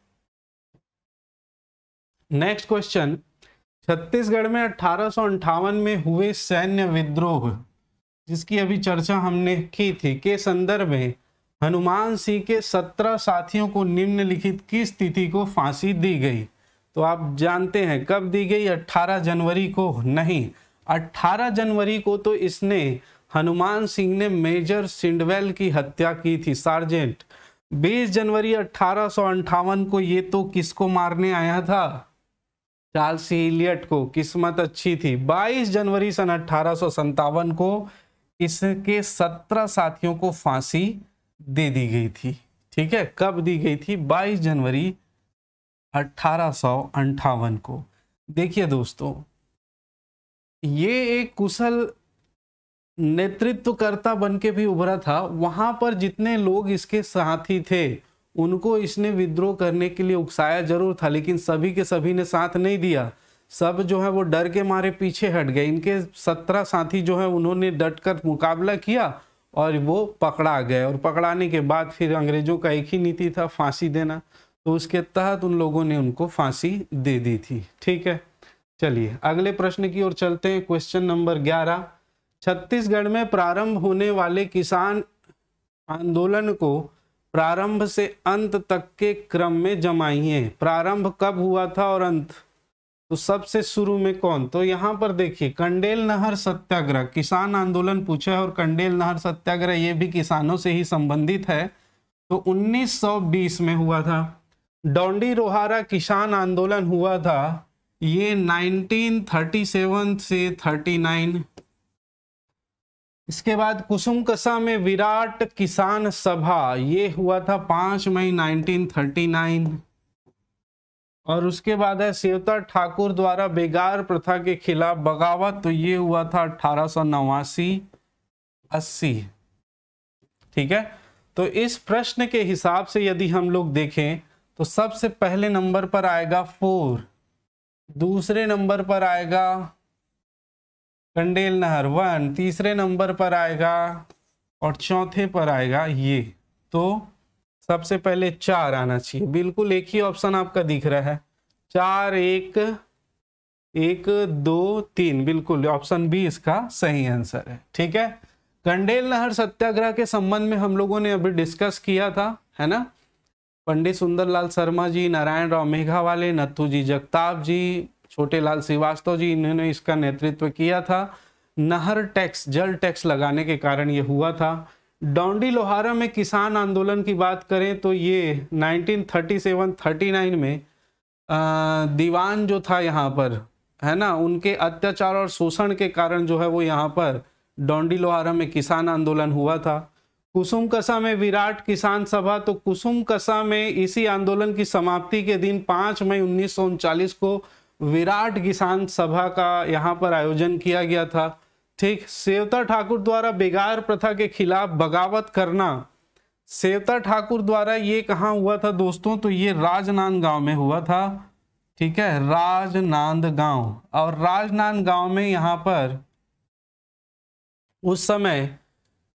नेक्स्ट क्वेश्चन, छत्तीसगढ़ में 1858 में हुए सैन्य विद्रोह जिसकी अभी चर्चा हमने की थी के संदर्भ में हनुमान सिंह के 17 साथियों को निम्नलिखित किस तिथि को फांसी दी गई? तो आप जानते हैं कब दी गई, 18 जनवरी को नहीं, 18 जनवरी को तो इसने हनुमान सिंह ने मेजर सिंडवेल की हत्या की थी, सार्जेंट। 20 जनवरी 1858 को ये तो किसको मारने आया था? चार्ल्स एलियट को। किस्मत अच्छी थी, 22 जनवरी सन 1857 को इसके 17 साथियों को फांसी दे दी गई थी। ठीक है, कब दी गई थी? 22 जनवरी 1858 को। देखिए दोस्तों, ये एक कुशल नेतृत्वकर्ता बन के भी उभरा था। वहां पर जितने लोग इसके साथी थे उनको इसने विद्रोह करने के लिए उकसाया जरूर था, लेकिन सभी के सभी ने साथ नहीं दिया। सब जो है वो डर के मारे पीछे हट गए। इनके 17 साथी जो है उन्होंने डटकर मुकाबला किया और वो पकड़ा गए। और पकड़ाने के बाद फिर अंग्रेजों का एक ही नीति था, फांसी देना। तो उसके तहत उन लोगों ने उनको फांसी दे दी थी। ठीक है, चलिए अगले प्रश्न की ओर चलते हैं। क्वेश्चन नंबर 11, छत्तीसगढ़ में प्रारंभ होने वाले किसान आंदोलन को प्रारंभ से अंत तक के क्रम में जमाइए। प्रारंभ कब हुआ था और अंत? तो सबसे शुरू में कौन? तो यहां पर देखिए, कंडेल नहर सत्याग्रह, किसान आंदोलन पूछा है और कंडेल नहर सत्याग्रह ये भी किसानों से ही संबंधित है। तो 1920 में हुआ था। डोंडी रोहारा किसान आंदोलन हुआ था, ये 1937 से 39। इसके बाद कुसुमकसा में विराट किसान सभा, ये हुआ था 5 मई 1939। और उसके बाद है सेवता ठाकुर द्वारा बेगार प्रथा के खिलाफ बगावत, तो ये हुआ था 1889-80। ठीक है, तो इस प्रश्न के हिसाब से यदि हम लोग देखें तो सबसे पहले नंबर पर आएगा 4, दूसरे नंबर पर आएगा कंडेल नहर 1, तीसरे नंबर पर आएगा और चौथे पर आएगा ये। तो सबसे पहले 4 आना चाहिए। बिल्कुल एक ही ऑप्शन आपका दिख रहा है, 4 1 1 2 3, बिल्कुल ऑप्शन बी इसका सही आंसर है। ठीक है, कंडेल नहर सत्याग्रह के संबंध में हम लोगों ने अभी डिस्कस किया था, है ना। पंडित सुंदरलाल शर्मा जी, नारायण राव मेघावाले, नथुजी जगताप जी, छोटे लाल श्रीवास्तव जी, इन्होंने इसका नेतृत्व किया था। नहर टैक्स, जल टैक्स लगाने के कारण ये हुआ था। डोंडी लोहारा में किसान आंदोलन की बात करें तो ये 1937-39 में दीवान जो था यहाँ पर, है ना, उनके अत्याचार और शोषण के कारण जो है वो यहाँ पर डोंडी लोहारा में किसान आंदोलन हुआ था। कुसुम कसा में विराट किसान सभा, तो कुसुम कसा में इसी आंदोलन की समाप्ति के दिन 5 मई 1939 को विराट किसान सभा का यहाँ पर आयोजन किया गया था। ठीक, सेवता ठाकुर द्वारा बेगार प्रथा के खिलाफ बगावत करना, सेवता ठाकुर द्वारा ये कहाँ हुआ था दोस्तों, तो ये राजनांदगांव में हुआ था। ठीक है, राजनांदगांव, और राजनांदगांव में यहाँ पर उस समय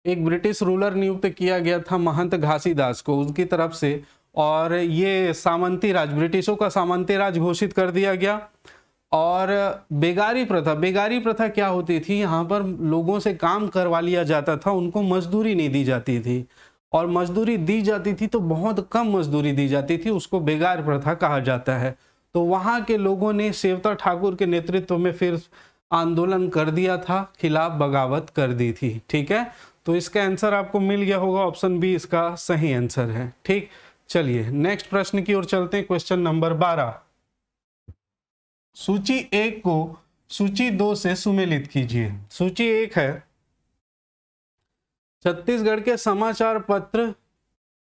एक ब्रिटिश रूलर नियुक्त किया गया था महंत घासीदास को उसकी तरफ से, और ये सामंती राज, ब्रिटिशों का सामंती राज घोषित कर दिया गया। और बेगारी प्रथा क्या होती थी, यहाँ पर लोगों से काम करवा लिया जाता था, उनको मजदूरी नहीं दी जाती थी, और मजदूरी दी जाती थी तो बहुत कम मजदूरी दी जाती थी, उसको बेगार प्रथा कहा जाता है। तो वहाँ के लोगों ने सेवता ठाकुर के नेतृत्व में फिर आंदोलन कर दिया था, खिलाफ बगावत कर दी थी। ठीक है, तो इसका आंसर आपको मिल गया होगा, ऑप्शन बी इसका सही आंसर है। ठीक, चलिए नेक्स्ट प्रश्न की ओर चलते हैं। क्वेश्चन नंबर 12, सूची 1 को सूची 2 से सुमेलित कीजिए। सूची 1 है छत्तीसगढ़ के समाचार पत्र,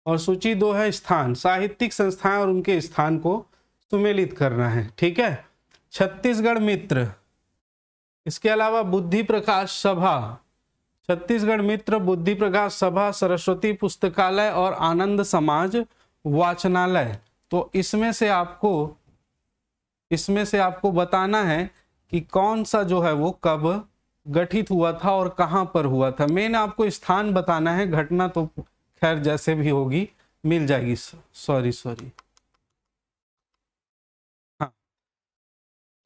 और सूची 2 है स्थान, साहित्यिक संस्थाएं और उनके स्थान को सुमेलित करना है। ठीक है, छत्तीसगढ़ मित्र, इसके अलावा बुद्धि प्रकाश सभा, छत्तीसगढ़ मित्र, बुद्धि प्रकाश सभा, सरस्वती पुस्तकालय और आनंद समाज वाचनालय। तो इसमें से आपको बताना है कि कौन सा जो है वो कब गठित हुआ था और कहां पर हुआ था। मेन आपको स्थान बताना है, घटना तो खैर जैसे भी होगी मिल जाएगी। सॉरी हाँ,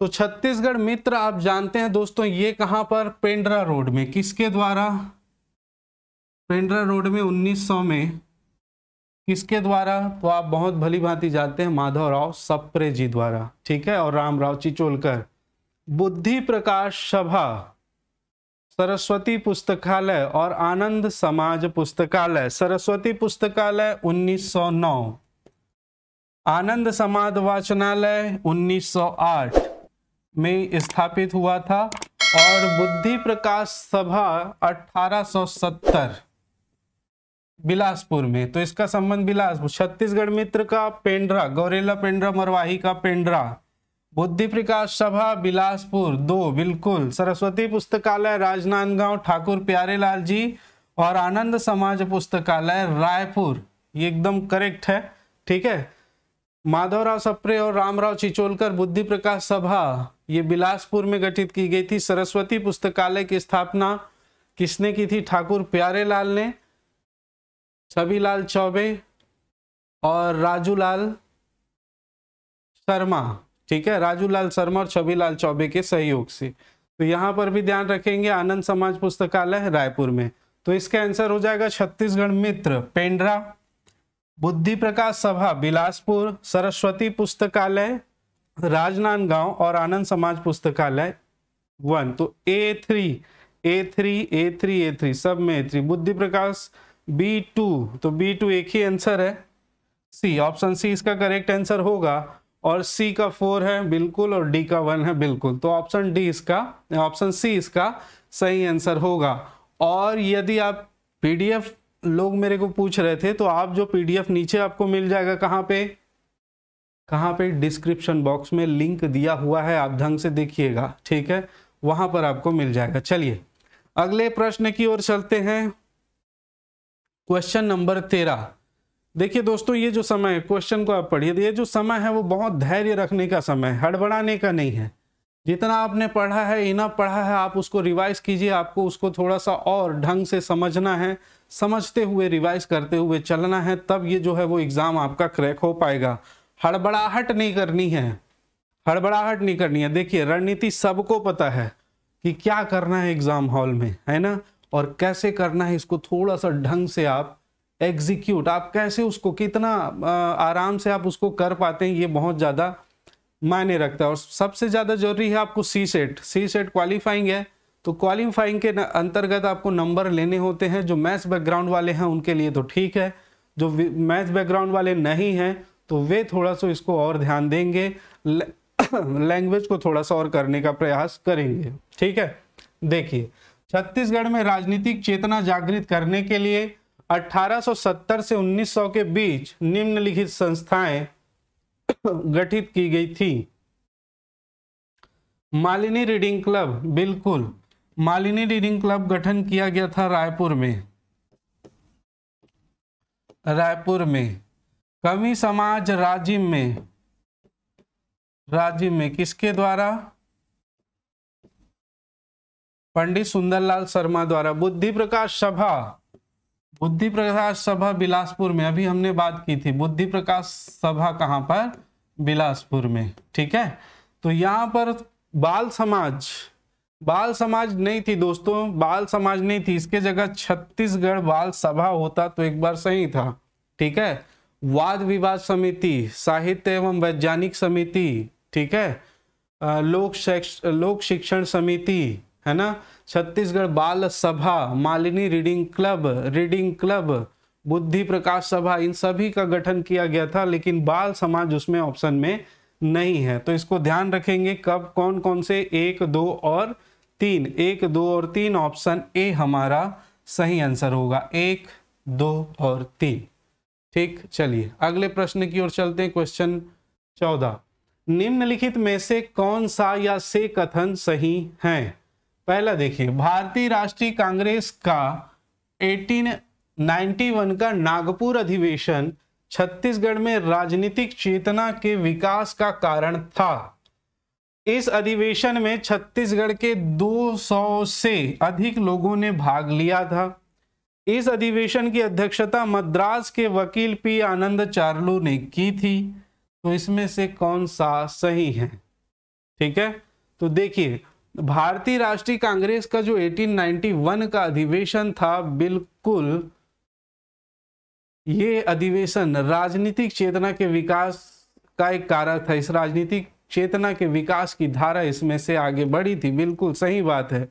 तो छत्तीसगढ़ मित्र आप जानते हैं दोस्तों, ये कहां पर, पेंड्रा रोड में, किसके द्वारा, पेंड्रा रोड में 1900 में, किसके द्वारा, तो आप बहुत भली भांति जानते हैं, माधवराव सप्रे जी द्वारा। ठीक है, और रामराव चिचोलकर। बुद्धि प्रकाश सभा, सरस्वती पुस्तकालय और आनंद समाज पुस्तकालय, सरस्वती पुस्तकालय 1909, आनंद समाज वाचनालय 1908 में स्थापित हुआ था, और बुद्धि प्रकाश सभा 1870 बिलासपुर में। तो इसका संबंध बिलासपुर, छत्तीसगढ़ मित्र का पेंड्रा, गौरेला पेंड्रा मरवाही का पेंड्रा, बुद्धि प्रकाश सभा बिलासपुर 2 बिल्कुल, सरस्वती पुस्तकालय राजनांदगांव ठाकुर प्यारेलाल जी, और आनंद समाज पुस्तकालय रायपुर, ये एकदम करेक्ट है। ठीक है, माधवराव सप्रे और रामराव चिचोलकर बुद्धि प्रकाश सभा ये बिलासपुर में गठित की गई थी। सरस्वती पुस्तकालय की स्थापना किसने की थी, ठाकुर प्यारेलाल ने, छबीलाल चौबे और राजूलाल शर्मा। ठीक है, राजूलाल शर्मा और छबीलाल चौबे के सहयोग से। तो यहाँ पर भी ध्यान रखेंगे, आनंद समाज पुस्तकालय रायपुर में। तो इसका आंसर हो जाएगा छत्तीसगढ़ मित्र पेंड्रा, बुद्धि प्रकाश सभा बिलासपुर, सरस्वती पुस्तकालय राजनांदगांव और आनंद समाज पुस्तकालय 1। तो A3 सब में A3, बुद्धि प्रकाश B2, तो B2 एक ही आंसर है, सी, ऑप्शन सी इसका करेक्ट आंसर होगा, और सी का 4 है बिल्कुल, और डी का 1 है बिल्कुल। तो ऑप्शन सी इसका सही आंसर होगा। और यदि आप पीडीएफ, लोग मेरे को पूछ रहे थे, तो आप जो पीडीएफ नीचे आपको मिल जाएगा, कहाँ पे, डिस्क्रिप्शन बॉक्स में लिंक दिया हुआ है, आप ढंग से देखिएगा। ठीक है, वहां पर आपको मिल जाएगा। चलिए अगले प्रश्न की ओर चलते हैं। Question number 13। देखिए दोस्तों, ये जो समय है, क्वेश्चन को आप पढ़िए, ये जो समय है वो बहुत धैर्य रखने का समय है, हड़बड़ाने का नहीं है। जितना आपने पढ़ा है, इनफ पढ़ा है, आप उसको रिवाइज कीजिए, आपको उसको थोड़ा सा और ढंग से समझना है, समझते हुए रिवाइज करते हुए चलना है, तब ये जो है वो एग्जाम आपका क्रैक हो पाएगा। हड़बड़ाहट नहीं करनी है, देखिए रणनीति सबको पता है कि क्या करना है एग्जाम हॉल में, है ना, और कैसे करना है, इसको थोड़ा सा ढंग से आप एग्जीक्यूट, आप कैसे उसको कितना आराम से आप उसको कर पाते हैं, ये बहुत ज़्यादा मायने रखता है। और सबसे ज़्यादा जरूरी है आपको सी सेट क्वालिफाइंग है, तो क्वालिफाइंग के अंतर्गत आपको नंबर लेने होते हैं। जो मैथ्स बैकग्राउंड वाले हैं उनके लिए तो ठीक है, जो मैथ्स बैकग्राउंड वाले नहीं हैं तो वे थोड़ा सा इसको और ध्यान देंगे, लैंग्वेज को थोड़ा सा और करने का प्रयास करेंगे। ठीक है, देखिए छत्तीसगढ़ में राजनीतिक चेतना जागृत करने के लिए 1870 से 1900 के बीच निम्नलिखित संस्थाएं गठित की गई थी। मालिनी रीडिंग क्लब, बिल्कुल मालिनी रीडिंग क्लब गठन किया गया था रायपुर में। कवि समाज राजिम में किसके द्वारा? पंडित सुंदरलाल शर्मा द्वारा। बुद्धि प्रकाश सभा बिलासपुर में, अभी हमने बात की थी बुद्धि प्रकाश सभा कहां पर? बिलासपुर में। ठीक है, तो यहां पर बाल समाज नहीं थी दोस्तों, बाल समाज नहीं थी, इसके जगह छत्तीसगढ़ बाल सभा होता तो एक बार सही था। ठीक है, वाद विवाद समिति, साहित्य एवं वैज्ञानिक समिति, ठीक है, लोक शिक्षण समिति, है ना, छत्तीसगढ़ बाल सभा, मालिनी रीडिंग क्लब, बुद्धि प्रकाश सभा, इन सभी का गठन किया गया था, लेकिन बाल समाज उसमें ऑप्शन में नहीं है। तो इसको ध्यान रखेंगे कब कौन कौन से 1, 2 और 3, 1, 2 और 3 ऑप्शन ए हमारा सही आंसर होगा, 1, 2 और 3। ठीक, चलिए अगले प्रश्न की ओर चलते हैं। क्वेश्चन 14, निम्नलिखित में से कौन सा या से कथन सही है? पहला देखिए, भारतीय राष्ट्रीय कांग्रेस का 1891 का नागपुर अधिवेशन छत्तीसगढ़ में राजनीतिक चेतना के विकास का कारण था। इस अधिवेशन में छत्तीसगढ़ के 200 से अधिक लोगों ने भाग लिया था। इस अधिवेशन की अध्यक्षता मद्रास के वकील पी आनंद चार्लू ने की थी। तो इसमें से कौन सा सही है? ठीक है, तो देखिए भारतीय राष्ट्रीय कांग्रेस का जो 1891 का अधिवेशन था, बिल्कुल ये अधिवेशन राजनीतिक चेतना के विकास का एक कारक था। इस राजनीतिक चेतना के विकास की धारा इसमें से आगे बढ़ी थी, बिल्कुल सही बात है।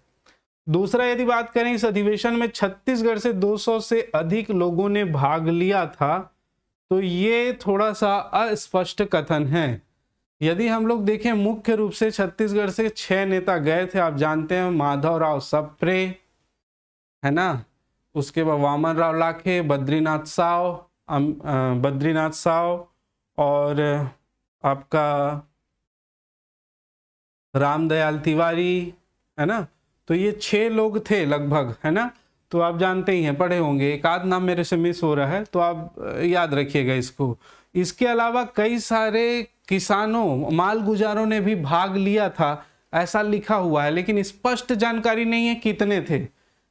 दूसरा, यदि बात करें इस अधिवेशन में छत्तीसगढ़ से 200 से अधिक लोगों ने भाग लिया था, तो ये थोड़ा सा अस्पष्ट कथन है। यदि हम लोग देखें, मुख्य रूप से छत्तीसगढ़ से 6 नेता गए थे, आप जानते हैं, माधवराव सप्रे, है ना, उसके बाद वामन राव लाखे, बद्रीनाथ साव और आपका रामदयाल तिवारी, है ना। तो ये 6 लोग थे लगभग, है ना। तो आप जानते ही हैं, पढ़े होंगे, एक आध नाम मेरे से मिस हो रहा है तो आप याद रखिएगा इसको। इसके अलावा कई सारे किसानों, माल गुजारों ने भी भाग लिया था, ऐसा लिखा हुआ है, लेकिन स्पष्ट जानकारी नहीं है कितने थे,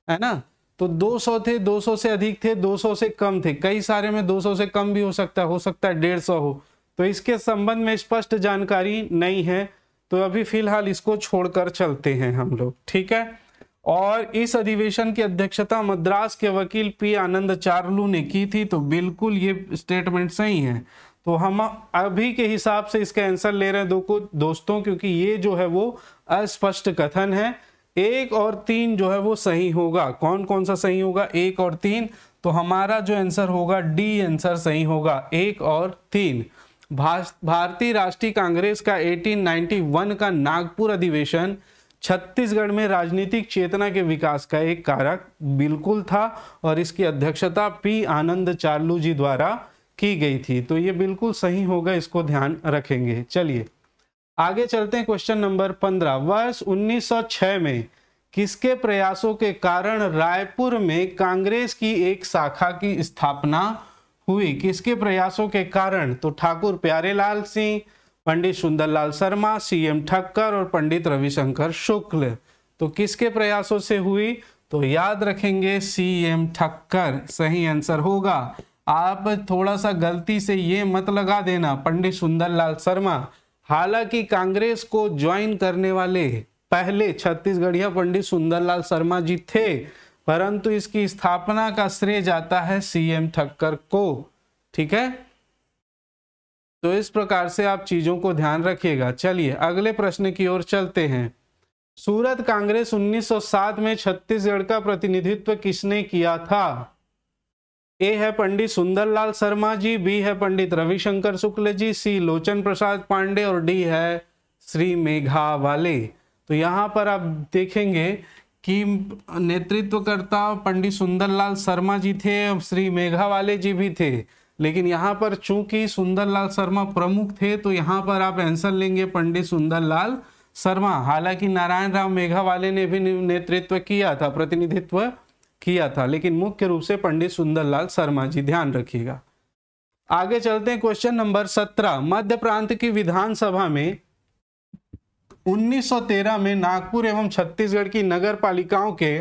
है ना। तो 200 थे, 200 से अधिक थे, 200 से कम थे, कई सारे में 200 से कम भी हो सकता है 150 हो। तो इसके संबंध में स्पष्ट जानकारी नहीं है, तो अभी फिलहाल इसको छोड़कर चलते हैं हम लोग, ठीक है। और इस अधिवेशन की अध्यक्षता मद्रास के वकील पी आनंद चार्लू ने की थी, तो बिल्कुल ये स्टेटमेंट सही है। तो हम अभी के हिसाब से इसका आंसर ले रहे हैं दोस्तों, क्योंकि ये जो है वो अस्पष्ट कथन है। 1 और 3 जो है वो सही होगा। कौन कौन सा सही होगा? 1 और 3। तो हमारा जो आंसर होगा डी आंसर सही होगा, 1 और 3। भारतीय राष्ट्रीय कांग्रेस का 1891 का नागपुर अधिवेशन छत्तीसगढ़ में राजनीतिक चेतना के विकास का एक कारक बिल्कुल था, और इसकी अध्यक्षता पी आनंद चार्लू जी द्वारा की गई थी। तो ये बिल्कुल सही होगा, इसको ध्यान रखेंगे। चलिए आगे चलते हैं। क्वेश्चन नंबर 15, वर्ष 1906 में किसके प्रयासों के कारण रायपुर में कांग्रेस की एक शाखा की स्थापना हुई? किसके प्रयासों के कारण? तो ठाकुर प्यारेलाल सिंह, पंडित सुंदरलाल शर्मा, सीएम ठक्कर और पंडित रविशंकर शुक्ल। तो किसके प्रयासों से हुई? तो याद रखेंगे सीएम ठक्कर सही आंसर होगा। आप थोड़ा सा गलती से ये मत लगा देना पंडित सुंदरलाल शर्मा। हालांकि कांग्रेस को ज्वाइन करने वाले पहले छत्तीसगढ़िया पंडित सुंदरलाल शर्मा जी थे, परंतु इसकी स्थापना का श्रेय जाता है सीएम ठक्कर को, ठीक है। तो इस प्रकार से आप चीजों को ध्यान रखिएगा। चलिए अगले प्रश्न की ओर चलते हैं। सूरत कांग्रेस 1907 में छत्तीसगढ़ का प्रतिनिधित्व किसने किया था? ए है पंडित सुंदरलाल शर्मा जी, बी है पंडित रविशंकर शुक्ल जी, सी लोचन प्रसाद पांडे और डी है श्री मेघावाले। तो यहाँ पर आप देखेंगे कि नेतृत्वकर्ता पंडित सुंदरलाल शर्मा जी थे और श्री मेघावाले जी भी थे, लेकिन यहाँ पर चूंकि सुंदरलाल शर्मा प्रमुख थे तो यहाँ पर आप आंसर लेंगे पंडित सुंदरलाल शर्मा। हालांकि नारायण राव मेघावाले ने भी नेतृत्व किया था, प्रतिनिधित्व किया था, लेकिन मुख्य रूप से पंडित सुंदरलाल शर्मा जी, ध्यान रखिएगा। आगे चलते हैं, क्वेश्चन नंबर 17। मध्य प्रांत की विधानसभा में 1913 में नागपुर एवं छत्तीसगढ़ की नगर पालिकाओं के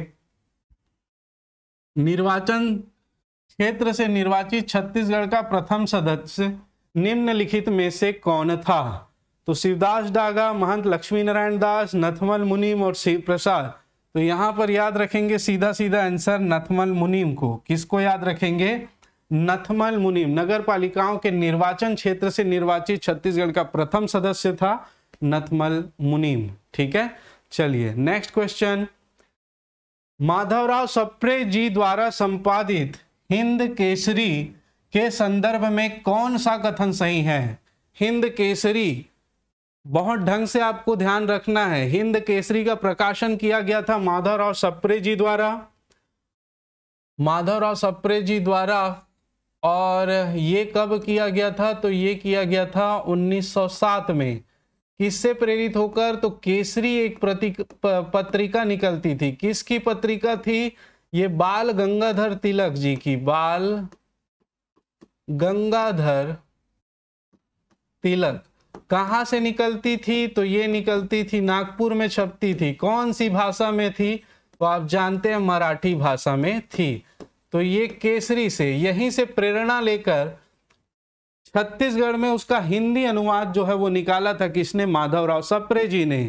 निर्वाचन क्षेत्र से निर्वाचित छत्तीसगढ़ का प्रथम सदस्य निम्नलिखित में से कौन था? तो शिवदास डागा, महंत लक्ष्मी नारायण दास, नथमल मुनीम और शिव प्रसाद। तो यहां पर याद रखेंगे सीधा सीधा आंसर नथमल मुनीम को। किसको याद रखेंगे? नथमल मुनीम। नगर पालिकाओं के निर्वाचन क्षेत्र से निर्वाचित छत्तीसगढ़ का प्रथम सदस्य था नथमल मुनीम। ठीक है, चलिए नेक्स्ट क्वेश्चन। माधवराव सप्रे जी द्वारा संपादित हिंद केसरी के संदर्भ में कौन सा कथन सही है? हिंद केसरी, बहुत ढंग से आपको ध्यान रखना है। हिंद केसरी का प्रकाशन किया गया था माधवराव सप्रे जी द्वारा, माधवराव सप्रे जी द्वारा। और ये कब किया गया था? तो ये किया गया था 1907 में। किससे प्रेरित होकर? तो केसरी एक पत्रिका निकलती थी। किसकी पत्रिका थी? ये बाल गंगाधर तिलक जी की, बाल गंगाधर तिलक। कहां से निकलती थी? तो ये निकलती थी, नागपुर में छपती थी। कौन सी भाषा में थी? तो आप जानते हैं मराठी भाषा में थी। तो ये केसरी से, यहीं से प्रेरणा लेकर छत्तीसगढ़ में उसका हिंदी अनुवाद जो है वो निकाला था। किसने? माधवराव सप्रे जी ने।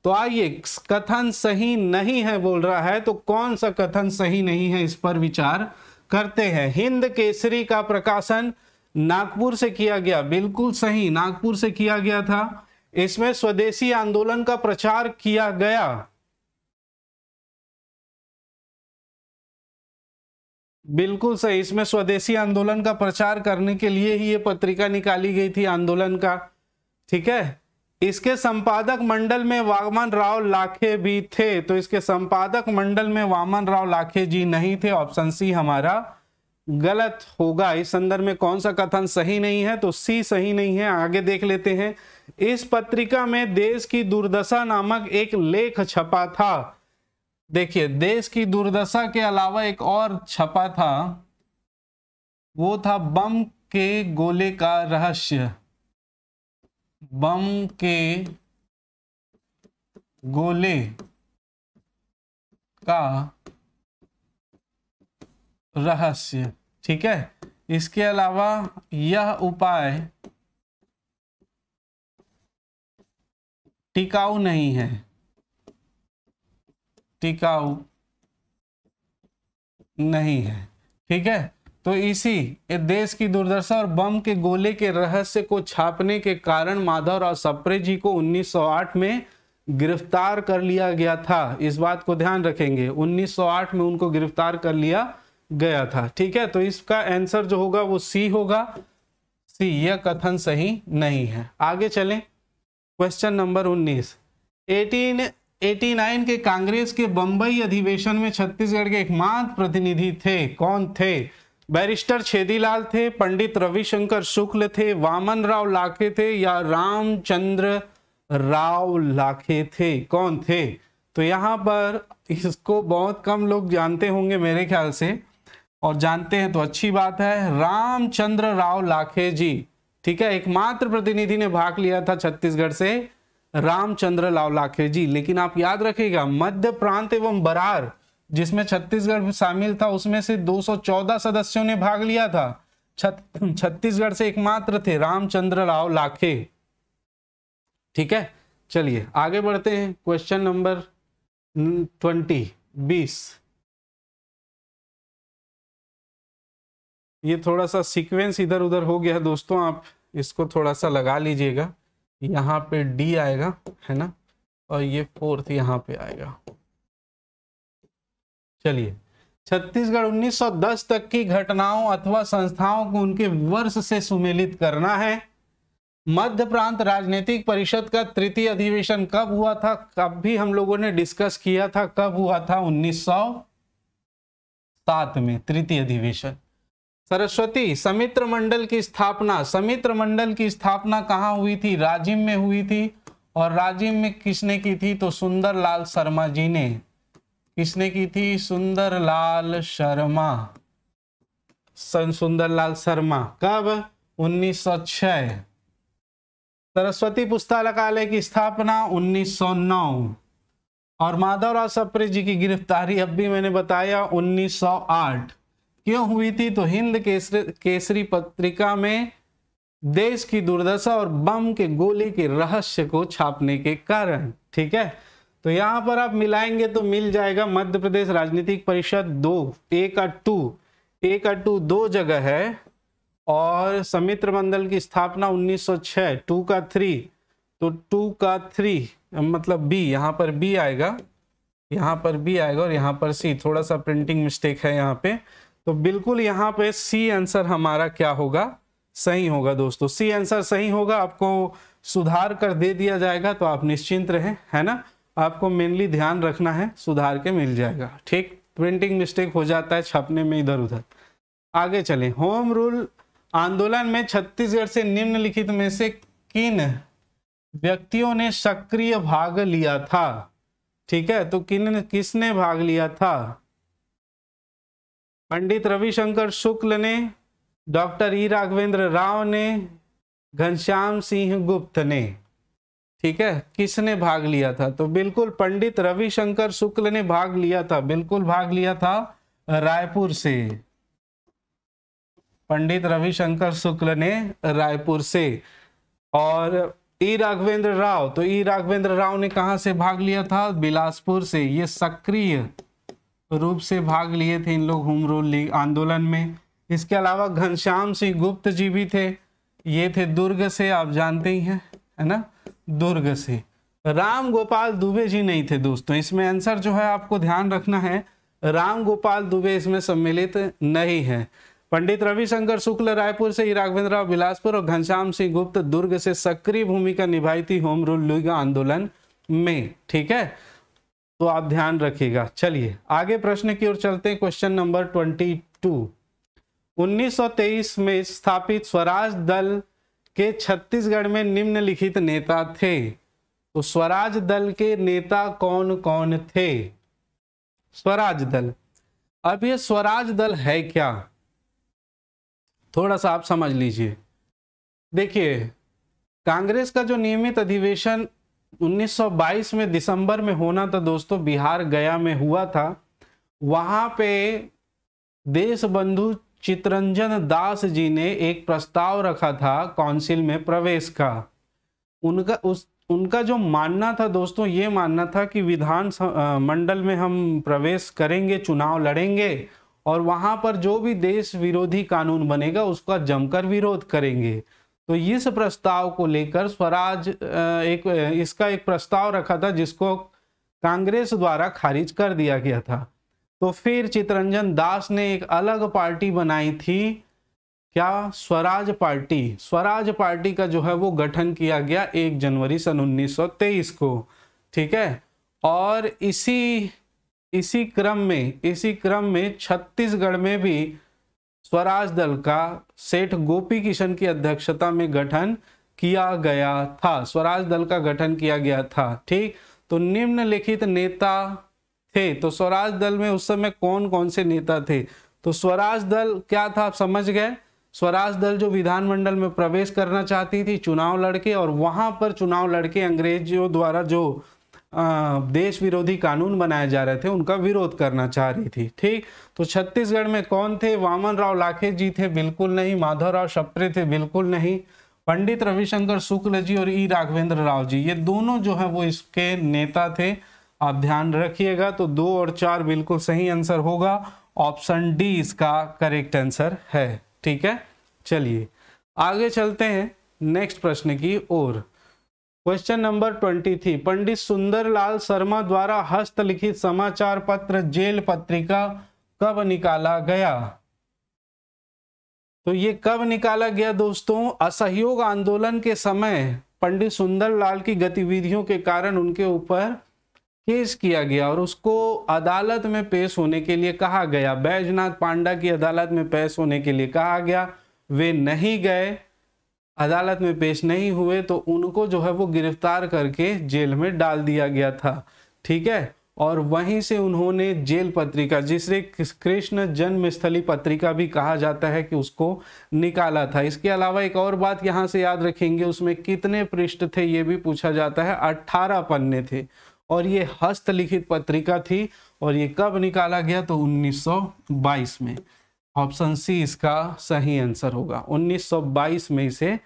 तो आइए, कथन सही नहीं है बोल रहा है, तो कौन सा कथन सही नहीं है इस पर विचार करते हैं। हिंद केसरी का प्रकाशन नागपुर से किया गया, बिल्कुल सही, नागपुर से किया गया था। इसमें स्वदेशी आंदोलन का प्रचार किया गया, बिल्कुल सही, इसमें स्वदेशी आंदोलन का प्रचार करने के लिए ही ये पत्रिका निकाली गई थी आंदोलन का। ठीक है, इसके संपादक मंडल में वामन राव लाखे भी थे। तो इसके संपादक मंडल में वामन राव लाखे जी नहीं थे। ऑप्शन सी हमारा गलत होगा। इस संदर्भ में कौन सा कथन सही नहीं है? तो सी सही नहीं है। आगे देख लेते हैं। इस पत्रिका में देश की दुर्दशा नामक एक लेख छपा था। देखिए, देश की दुर्दशा के अलावा एक और छपा था, वो था बम के गोले का रहस्य। बम के गोले का रहस्य। ठीक है, इसके अलावा यह उपाय टिकाऊ नहीं है, टिकाऊ नहीं है। ठीक है, तो इसी देश की दुर्दशा और बम के गोले के रहस्य को छापने के कारण माधवराव सप्रे जी को 1908 में गिरफ्तार कर लिया गया था। इस बात को ध्यान रखेंगे, 1908 में उनको गिरफ्तार कर लिया गया था। ठीक है, तो इसका आंसर जो होगा वो सी होगा। सी, यह कथन सही नहीं है। आगे चलें, क्वेश्चन नंबर 19। 1889 के कांग्रेस के बंबई अधिवेशन में छत्तीसगढ़ के एकमात्र प्रतिनिधि थे। कौन थे? बैरिस्टर छेदीलाल थे, पंडित रविशंकर शुक्ल थे, वामन राव लाखे थे या रामचंद्र राव लाखे थे? कौन थे? तो यहां पर इसको बहुत कम लोग जानते होंगे मेरे ख्याल से, और जानते हैं तो अच्छी बात है। रामचंद्र राव लाखे जी। ठीक है, एकमात्र प्रतिनिधि ने भाग लिया था छत्तीसगढ़ से, रामचंद्र राव लाखे जी। लेकिन आप याद रखिएगा, मध्य प्रांत एवं बरार जिसमें छत्तीसगढ़ शामिल था, उसमें से 214 सदस्यों ने भाग लिया था। छत्तीसगढ़ से एकमात्र थे रामचंद्र राव लाखे। ठीक है, चलिए आगे बढ़ते हैं। Question number 20। ये थोड़ा सा सीक्वेंस इधर उधर हो गया दोस्तों, आप इसको थोड़ा सा लगा लीजिएगा। यहाँ पे डी आएगा, है ना, और ये 4th यहाँ पे आएगा। चलिए, छत्तीसगढ़ 1910 तक की घटनाओं अथवा संस्थाओं को उनके वर्ष से सुमेलित करना है। मध्य प्रांत राजनीतिक परिषद का तृतीय अधिवेशन कब हुआ था? कब भी हम लोगों ने डिस्कस किया था, कब हुआ था? 1907 में तृतीय अधिवेशन। सरस्वती, समित्र मंडल की स्थापना, समित्र मंडल की स्थापना कहाँ हुई थी? राजिम में हुई थी। और राजिम में किसने की थी? तो सुंदरलाल शर्मा जी ने। किसने की थी? सुंदरलाल शर्मा। सुंदरलाल शर्मा। कब? 1906। सरस्वती पुस्तकालय की स्थापना 1909। और माधवराव सप्रे जी की गिरफ्तारी अब भी मैंने बताया 1908। क्यों हुई थी? तो हिंद केसरी पत्रिका में देश की दुर्दशा और बम के गोली के रहस्य को छापने के कारण। ठीक है, तो यहां पर आप मिलाएंगे तो मिल जाएगा मध्य प्रदेश राजनीतिक परिषद 2, ए का 2 दो जगह है, और समित्र मंडल की स्थापना 1906, 2 का 3, तो 2 का 3 मतलब बी, यहाँ पर बी आएगा, यहाँ पर बी आएगा और यहाँ पर सी। थोड़ा सा प्रिंटिंग मिस्टेक है यहाँ पे, तो बिल्कुल यहाँ पे सी आंसर हमारा क्या होगा? सही होगा दोस्तों, सी आंसर सही होगा। आपको सुधार कर दे दिया जाएगा तो आप निश्चिंत रहें, है ना। आपको मेनली ध्यान रखना है, सुधार के मिल जाएगा। ठीक, प्रिंटिंग मिस्टेक हो जाता है छपने में इधर उधर। आगे चलें। होम रूल आंदोलन में छत्तीसगढ़ से निम्नलिखित में से किन व्यक्तियों ने सक्रिय भाग लिया था? ठीक है, तो किसने भाग लिया था? पंडित रविशंकर शुक्ल ने, डॉक्टर ई राघवेंद्र राव ने, घनश्याम सिंह गुप्त ने। ठीक है, किसने भाग लिया था? तो बिल्कुल पंडित रविशंकर शुक्ल ने भाग लिया था, बिल्कुल भाग लिया था रायपुर से। पंडित रविशंकर शुक्ल ने रायपुर से। और ई राघवेंद्र राव, तो ई राघवेंद्र राव ने कहां से भाग लिया था? बिलासपुर से। ये सक्रिय रूप से भाग लिए थे इन लोग होम रूल आंदोलन में। इसके अलावा घनश्याम सिंह गुप्त जी भी थे, ये थे दुर्ग से, आप जानते ही हैं, है ना, दुर्ग से। राम गोपाल दुबे जी नहीं थे दोस्तों, इसमें आंसर जो है आपको ध्यान रखना है, राम गोपाल दुबे इसमें सम्मिलित नहीं है। पंडित रविशंकर शुक्ल रायपुर से, राघवेंद्र राव बिलासपुर और घनश्याम सिंह गुप्त दुर्ग से सक्रिय भूमिका निभाई थी होम रूल आंदोलन में। ठीक है, तो आप ध्यान रखिएगा। चलिए आगे प्रश्न की ओर चलते हैं। Question number 22। 1923 में स्थापित स्वराज दल के छत्तीसगढ़ में निम्नलिखित नेता थे। तो स्वराज दल के नेता कौन कौन थे? स्वराज दल, अब ये स्वराज दल है क्या, थोड़ा सा आप समझ लीजिए। देखिए, कांग्रेस का जो नियमित अधिवेशन 1922 में दिसंबर में होना था दोस्तों, बिहार गया में हुआ था। वहां पे देश बंधु चितरंजन दास जी ने एक प्रस्ताव रखा था काउंसिल में प्रवेश का। उनका जो मानना था दोस्तों, ये मानना था कि विधान मंडल में हम प्रवेश करेंगे, चुनाव लड़ेंगे और वहां पर जो भी देश विरोधी कानून बनेगा उसका जमकर विरोध करेंगे। तो इस प्रस्ताव को लेकर स्वराज इसका एक प्रस्ताव रखा था जिसको कांग्रेस द्वारा खारिज कर दिया गया था। तो फिर चितरंजन दास ने एक अलग पार्टी बनाई थी, क्या? स्वराज पार्टी। स्वराज पार्टी का जो है वो गठन किया गया 1 जनवरी सन 1923 को। ठीक है, और इसी क्रम में छत्तीसगढ़ में भी स्वराज दल का सेठ गोपी किशन की अध्यक्षता में गठन किया गया था। स्वराज दल का गठन किया गया था। ठीक, तो निम्नलिखित नेता थे। तो स्वराज दल में उस समय कौन कौन से नेता थे? तो स्वराज दल क्या था, आप समझ गए। स्वराज दल जो विधानमंडल में प्रवेश करना चाहती थी चुनाव लड़के, और वहां पर चुनाव लड़के अंग्रेजों द्वारा जो देश विरोधी कानून बनाए जा रहे थे उनका विरोध करना चाह रही थी। ठीक, तो छत्तीसगढ़ में कौन थे? वामन राव लाखे जी थे, बिल्कुल नहीं। माधवराव सप्रे थे, बिल्कुल नहीं। पंडित रविशंकर शुक्ल जी और ई राघवेंद्र राव जी, ये दोनों जो है वो इसके नेता थे। आप ध्यान रखिएगा। तो 2 और 4 बिल्कुल सही आंसर होगा। ऑप्शन डी इसका करेक्ट आंसर है। ठीक है, चलिए आगे चलते हैं नेक्स्ट प्रश्न की ओर। क्वेश्चन नंबर 23, पंडित सुंदरलाल शर्मा द्वारा हस्तलिखित समाचार पत्र जेल पत्रिका कब निकाला गया? तो ये कब निकाला गया दोस्तों? असहयोग आंदोलन के समय पंडित सुंदरलाल की गतिविधियों के कारण उनके ऊपर केस किया गया और उसको अदालत में पेश होने के लिए कहा गया। बैजनाथ पांडा की अदालत में पेश होने के लिए कहा गया, वे नहीं गए, अदालत में पेश नहीं हुए, तो उनको जो है वो गिरफ्तार करके जेल में डाल दिया गया था। ठीक है, और वहीं से उन्होंने जेल पत्रिका, जिसे कृष्ण जन्मस्थली पत्रिका भी कहा जाता है, कि उसको निकाला था। इसके अलावा एक और बात यहाँ से याद रखेंगे, उसमें कितने पृष्ठ थे ये भी पूछा जाता है। 18 पन्ने थे और ये हस्तलिखित पत्रिका थी। और ये कब निकाला गया? तो 1922 में। ऑप्शन सी इसका सही आंसर होगा। 1922 में इसे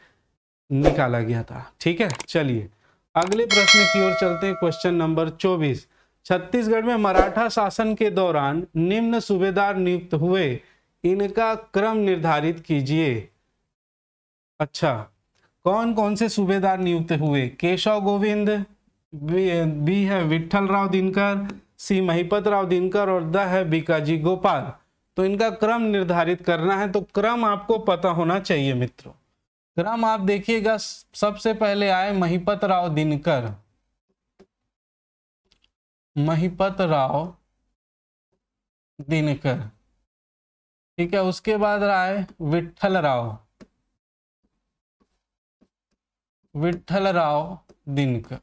निकाला गया था। ठीक है, चलिए अगले प्रश्न की ओर चलते हैं। क्वेश्चन नंबर 24, छत्तीसगढ़ में मराठा शासन के दौरान निम्न सूबेदार नियुक्त हुए, इनका क्रम निर्धारित कीजिए। अच्छा, कौन कौन से सूबेदार नियुक्त हुए? केशव गोविंद, बी है विठल राव दिनकर, सी महिपत राव दिनकर और द है बीकाजी गोपाल। तो इनका क्रम निर्धारित करना है, तो क्रम आपको पता होना चाहिए मित्रों। क्रम आप देखिएगा, सबसे पहले आए महिपत राव दिनकर, महिपत राव दिनकर। ठीक है, उसके बाद आए विठल राव दिनकर।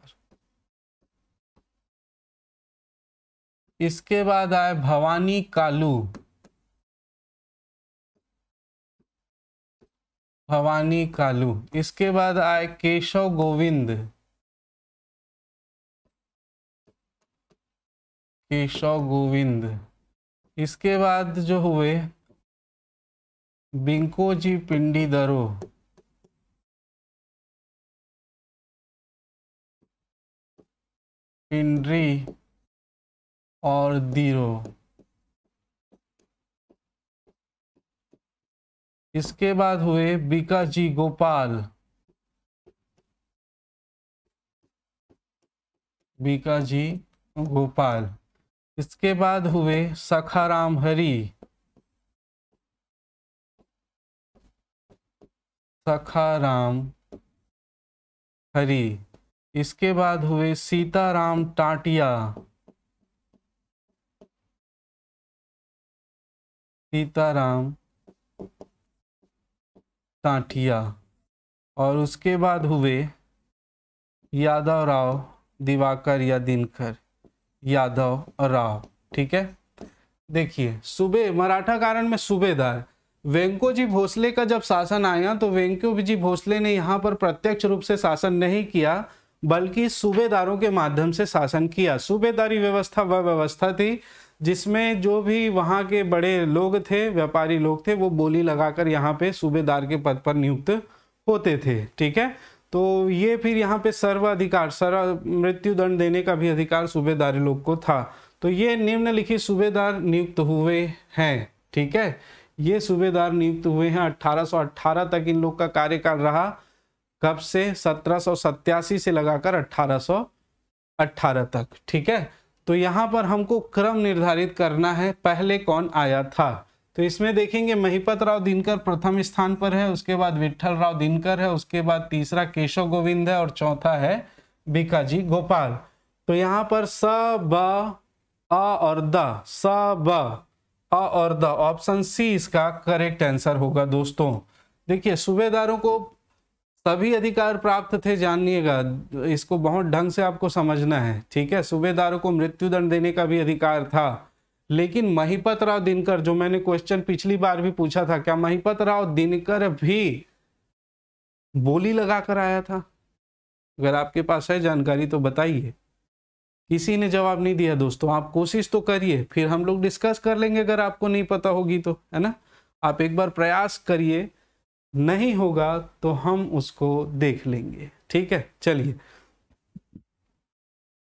इसके बाद आए भवानी कालू। इसके बाद आए केशव गोविंद। इसके बाद जो हुए बिंकोजी पिंडरी और दीरो। इसके बाद हुए बीकाजी गोपाल। इसके बाद हुए सखाराम हरी। इसके बाद हुए सीताराम टाटिया। और उसके बाद हुए यादव राव दिवाकर या दिनकर यादव राव। ठीक है, देखिए मराठा कारण में सूबेदार वेंकोजी भोसले का जब शासन आया, तो वेंकोजी भोसले ने यहाँ पर प्रत्यक्ष रूप से शासन नहीं किया, बल्कि सूबेदारों के माध्यम से शासन किया। सूबेदारी व्यवस्था वह व्यवस्था थी जिसमें जो भी वहाँ के बड़े लोग थे, व्यापारी लोग थे, वो बोली लगाकर यहाँ पे सूबेदार के पद पर नियुक्त होते थे। ठीक है, तो ये फिर यहाँ पे सर्वाधिकार, मृत्युदंड देने का भी अधिकार सूबेदारी लोग को था। तो ये निम्नलिखित सूबेदार नियुक्त हुए हैं। ठीक है, ये सूबेदार नियुक्त हुए हैं। 1818 तक इन लोग का कार्यकाल रहा। कब से? 1787 से लगाकर 1818 तक। ठीक है, तो यहाँ पर हमको क्रम निर्धारित करना है, पहले कौन आया था। तो इसमें देखेंगे महिपत राव दिनकर प्रथम स्थान पर है, उसके बाद विठल राव दिनकर है, उसके बाद तीसरा केशव गोविंद है और चौथा है बीकाजी गोपाल। तो यहाँ पर स ब अ और द, ऑप्शन सी इसका करेक्ट आंसर होगा। दोस्तों देखिए, सूबेदारों को सभी अधिकार प्राप्त थे, जानिएगा, इसको बहुत ढंग से आपको समझना है। ठीक है, सूबेदारों को मृत्युदंड देने का भी अधिकार था, लेकिन महिपत राव दिनकर, जो मैंने क्वेश्चन पिछली बार भी पूछा था, क्या महिपत राव दिनकर भी बोली लगाकर आया था? अगर आपके पास है जानकारी तो बताइए। किसी ने जवाब नहीं दिया दोस्तों। आप कोशिश तो करिए, फिर हम लोग डिस्कस कर लेंगे अगर आपको नहीं पता होगी तो, है ना। आप एक बार प्रयास करिए, नहीं होगा तो हम उसको देख लेंगे। ठीक है, चलिए,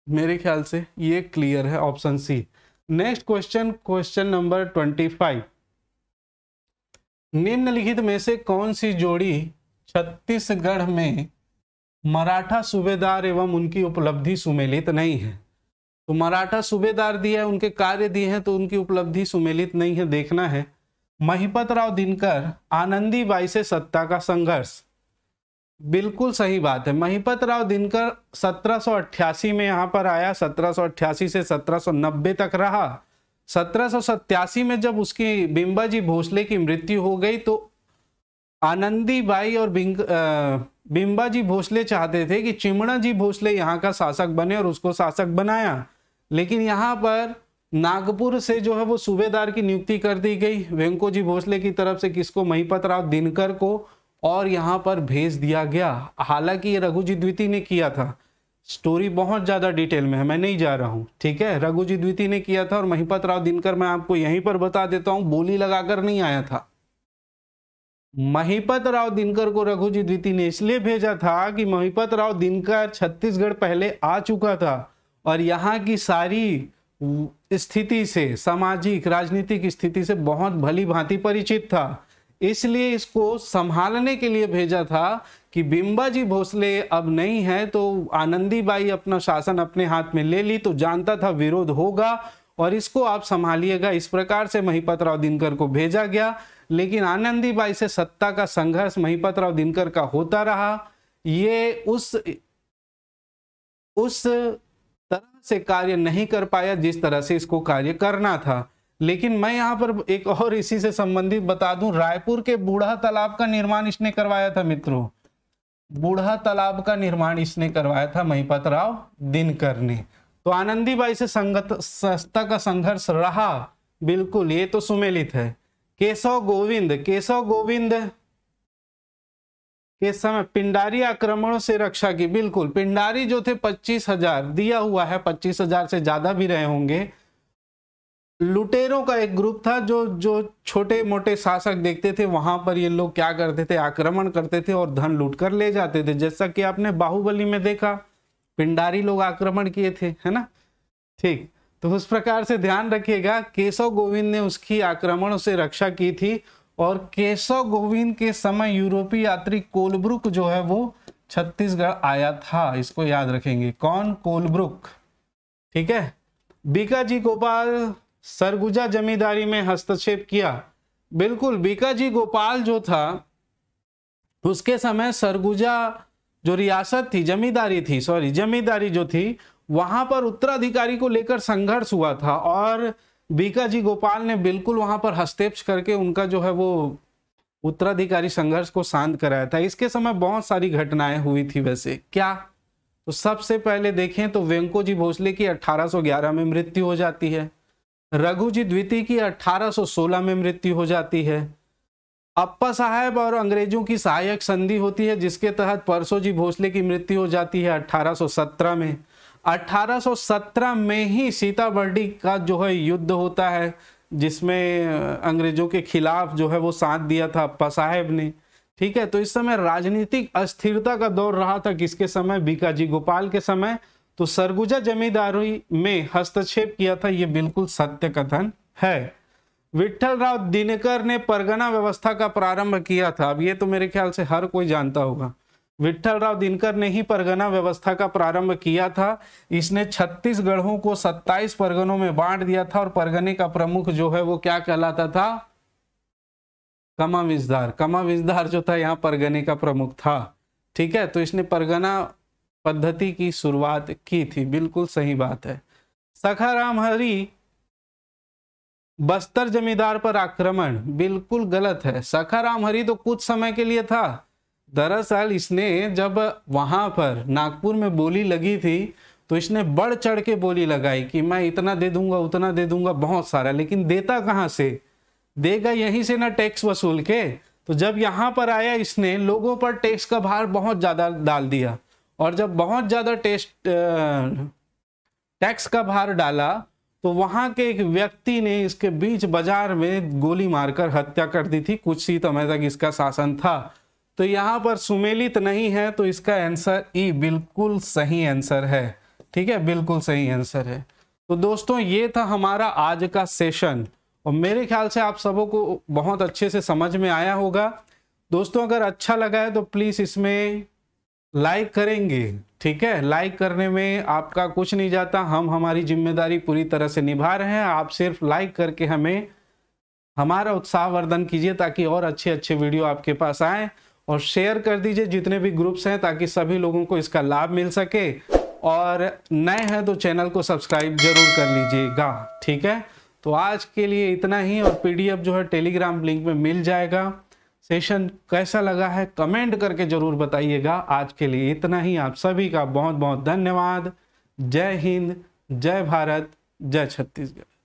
मेरे ख्याल से ये क्लियर है, option C. Next question, question number 25, निम्नलिखित में से कौन सी जोड़ी छत्तीसगढ़ में मराठा सूबेदार एवं उनकी उपलब्धि सुमेलित नहीं है। तो मराठा सूबेदार दिया है, उनके कार्य दिए हैं, तो उनकी उपलब्धि सुमेलित नहीं है, देखना है। महिपत राव दिनकर, आनंदीबाई से सत्ता का संघर्ष, बिल्कुल सही बात है। महिपत राव दिनकर 1788 में यहाँ पर आया, 1788 से 1790 तक रहा। 1787 में जब उसकी बिंबाजी भोसले की मृत्यु हो गई तो आनंदीबाई और बिंबाजी भोसले चाहते थे कि चिमणा जी भोसले यहाँ का शासक बने और उसको शासक बनाया, लेकिन यहाँ पर नागपुर से जो है वो सूबेदार की नियुक्ति कर दी गई वेंकोजी भोसले की तरफ से, किसको, महिपत राव दिनकर को, और यहाँ पर भेज दिया गया। हालांकि ये रघुजी द्वितीय ने किया था, स्टोरी बहुत ज्यादा डिटेल में है, मैं नहीं जा रहा हूँ, ठीक है। रघुजी द्वितीय ने किया था और महिपत राव दिनकर, मैं आपको यहीं पर बता देता हूँ, बोली लगाकर नहीं आया था। महिपत राव दिनकर को रघुजी द्वितीय ने इसलिए भेजा था कि महिपत राव दिनकर छत्तीसगढ़ पहले आ चुका था और यहाँ की सारी स्थिति से, सामाजिक राजनीतिक स्थिति से बहुत भली भांति परिचित था, इसलिए इसको संभालने के लिए भेजा था कि बिंबाजी भोसले अब नहीं है तो आनंदीबाई अपना शासन अपने हाथ में ले ली, तो जानता था विरोध होगा और इसको आप संभालिएगा। इस प्रकार से महिपत राव दिनकर को भेजा गया, लेकिन आनंदीबाई से सत्ता का संघर्ष महिपत राव दिनकर का होता रहा। ये उस तरह से कार्य नहीं कर पाया जिस तरह से इसको कार्य करना था। लेकिन मैं यहाँ पर एक और इसी से संबंधित बता दूं, रायपुर के बूढ़ा तालाब का निर्माण इसने करवाया था मित्रों, बूढ़ा तालाब का निर्माण इसने करवाया था महिपत राव दिनकर ने। तो आनंदीबाई से सत्ता का संघर्ष रहा, बिल्कुल, ये तो सुमेलित है। केशव गोविंद के समय पिंडारी आक्रमणों से रक्षा की, बिल्कुल, पिंडारी जो थे 25,000 दिया हुआ है, 25,000 से ज्यादा भी रहे होंगे। लुटेरों का एक ग्रुप था जो छोटे मोटे शासक देखते थे, वहां पर ये लोग क्या करते थे, आक्रमण करते थे और धन लूट कर ले जाते थे, जैसा कि आपने बाहुबली में देखा, पिंडारी लोग आक्रमण किए थे, है ना, ठीक। तो उस प्रकार से ध्यान रखिएगा, केशव गोविंद ने उसकी आक्रमणों से रक्षा की थी। और केशव गोविंद के समय यूरोपीय यात्री कोलब्रुक जो है वो छत्तीसगढ़ आया था, इसको याद रखेंगे, कौन, कोलब्रुक, ठीक है। बीकाजी गोपाल सरगुजा जमींदारी में हस्तक्षेप किया, बिल्कुल, बीकाजी गोपाल जो था उसके समय सरगुजा जो रियासत थी, जमींदारी जो थी, वहां पर उत्तराधिकारी को लेकर संघर्ष हुआ था और बीकाजी गोपाल ने बिल्कुल वहां पर हस्तक्षेप करके उनका जो है वो उत्तराधिकारी संघर्ष को शांत कराया था। इसके समय बहुत सारी घटनाएं हुई थी, वैसे क्या, तो सबसे पहले देखें तो वेंकोजी भोसले की 1811 में मृत्यु हो जाती है, रघुजी द्वितीय की 1816 में मृत्यु हो जाती है, अप्पा साहब और अंग्रेजों की सहायक संधि होती है जिसके तहत परसोजी भोसले की मृत्यु हो जाती है 1817 में। 1817 में ही सीताबर्डी का जो है युद्ध होता है जिसमें अंग्रेजों के खिलाफ जो है वो साथ दिया था अप्पा साहब ने, ठीक है। तो इस समय राजनीतिक अस्थिरता का दौर रहा था, किसके समय, बीकाजी गोपाल के समय। तो सरगुजा जमींदारी में हस्तक्षेप किया था, ये बिल्कुल सत्य कथन है। विट्ठल राव दिनकर ने परगना व्यवस्था का प्रारंभ किया था, अब ये तो मेरे ख्याल से हर कोई जानता होगा, विट्ठल राव दिनकर ने ही परगना व्यवस्था का प्रारंभ किया था। इसने 36 गढ़ों को 27 परगनों में बांट दिया था और परगने का प्रमुख जो है वो क्या कहलाता था, कमाविजदार जो था यहाँ परगने का प्रमुख था, ठीक है। तो इसने परगना पद्धति की शुरुआत की थी, बिल्कुल सही बात है। सखाराम हरि बस्तर जमींदार पर आक्रमण, बिल्कुल गलत है। सखाराम हरि तो कुछ समय के लिए था, दरअसल इसने जब वहां पर नागपुर में बोली लगी थी तो इसने बढ़ चढ़ के बोली लगाई कि मैं इतना दे दूंगा, उतना दे दूंगा, बहुत सारा, लेकिन देता कहां से, देगा यहीं से ना टैक्स वसूल के। तो जब यहां पर आया इसने लोगों पर टैक्स का भार बहुत ज्यादा डाल दिया और जब बहुत ज्यादा टैक्स का भार डाला तो वहां के एक व्यक्ति ने इसके बीच बाजार में गोली मारकर हत्या कर दी थी, कुछ ही समय तक इसका शासन था। तो यहां पर सुमेलित नहीं है, तो इसका आंसर ई बिल्कुल सही आंसर है, ठीक है, बिल्कुल सही आंसर है। तो दोस्तों ये था हमारा आज का सेशन और मेरे ख्याल से आप सबों को बहुत अच्छे से समझ में आया होगा। दोस्तों अगर अच्छा लगा है तो प्लीज इसमें लाइक करेंगे, ठीक है। लाइक करने में आपका कुछ नहीं जाता, हम हमारी जिम्मेदारी पूरी तरह से निभा रहे हैं। आप सिर्फ लाइक करके हमें हमारा उत्साहवर्धन कीजिए ताकि और अच्छे अच्छे वीडियो आपके पास आए, और शेयर कर दीजिए जितने भी ग्रुप्स हैं ताकि सभी लोगों को इसका लाभ मिल सके। और नए हैं तो चैनल को सब्सक्राइब जरूर कर लीजिएगा, ठीक है। तो आज के लिए इतना ही, और पीडीएफ जो है टेलीग्राम लिंक में मिल जाएगा। सेशन कैसा लगा है कमेंट करके जरूर बताइएगा। आज के लिए इतना ही, आप सभी का बहुत बहुत धन्यवाद। जय हिंद, जय भारत, जय छत्तीसगढ़।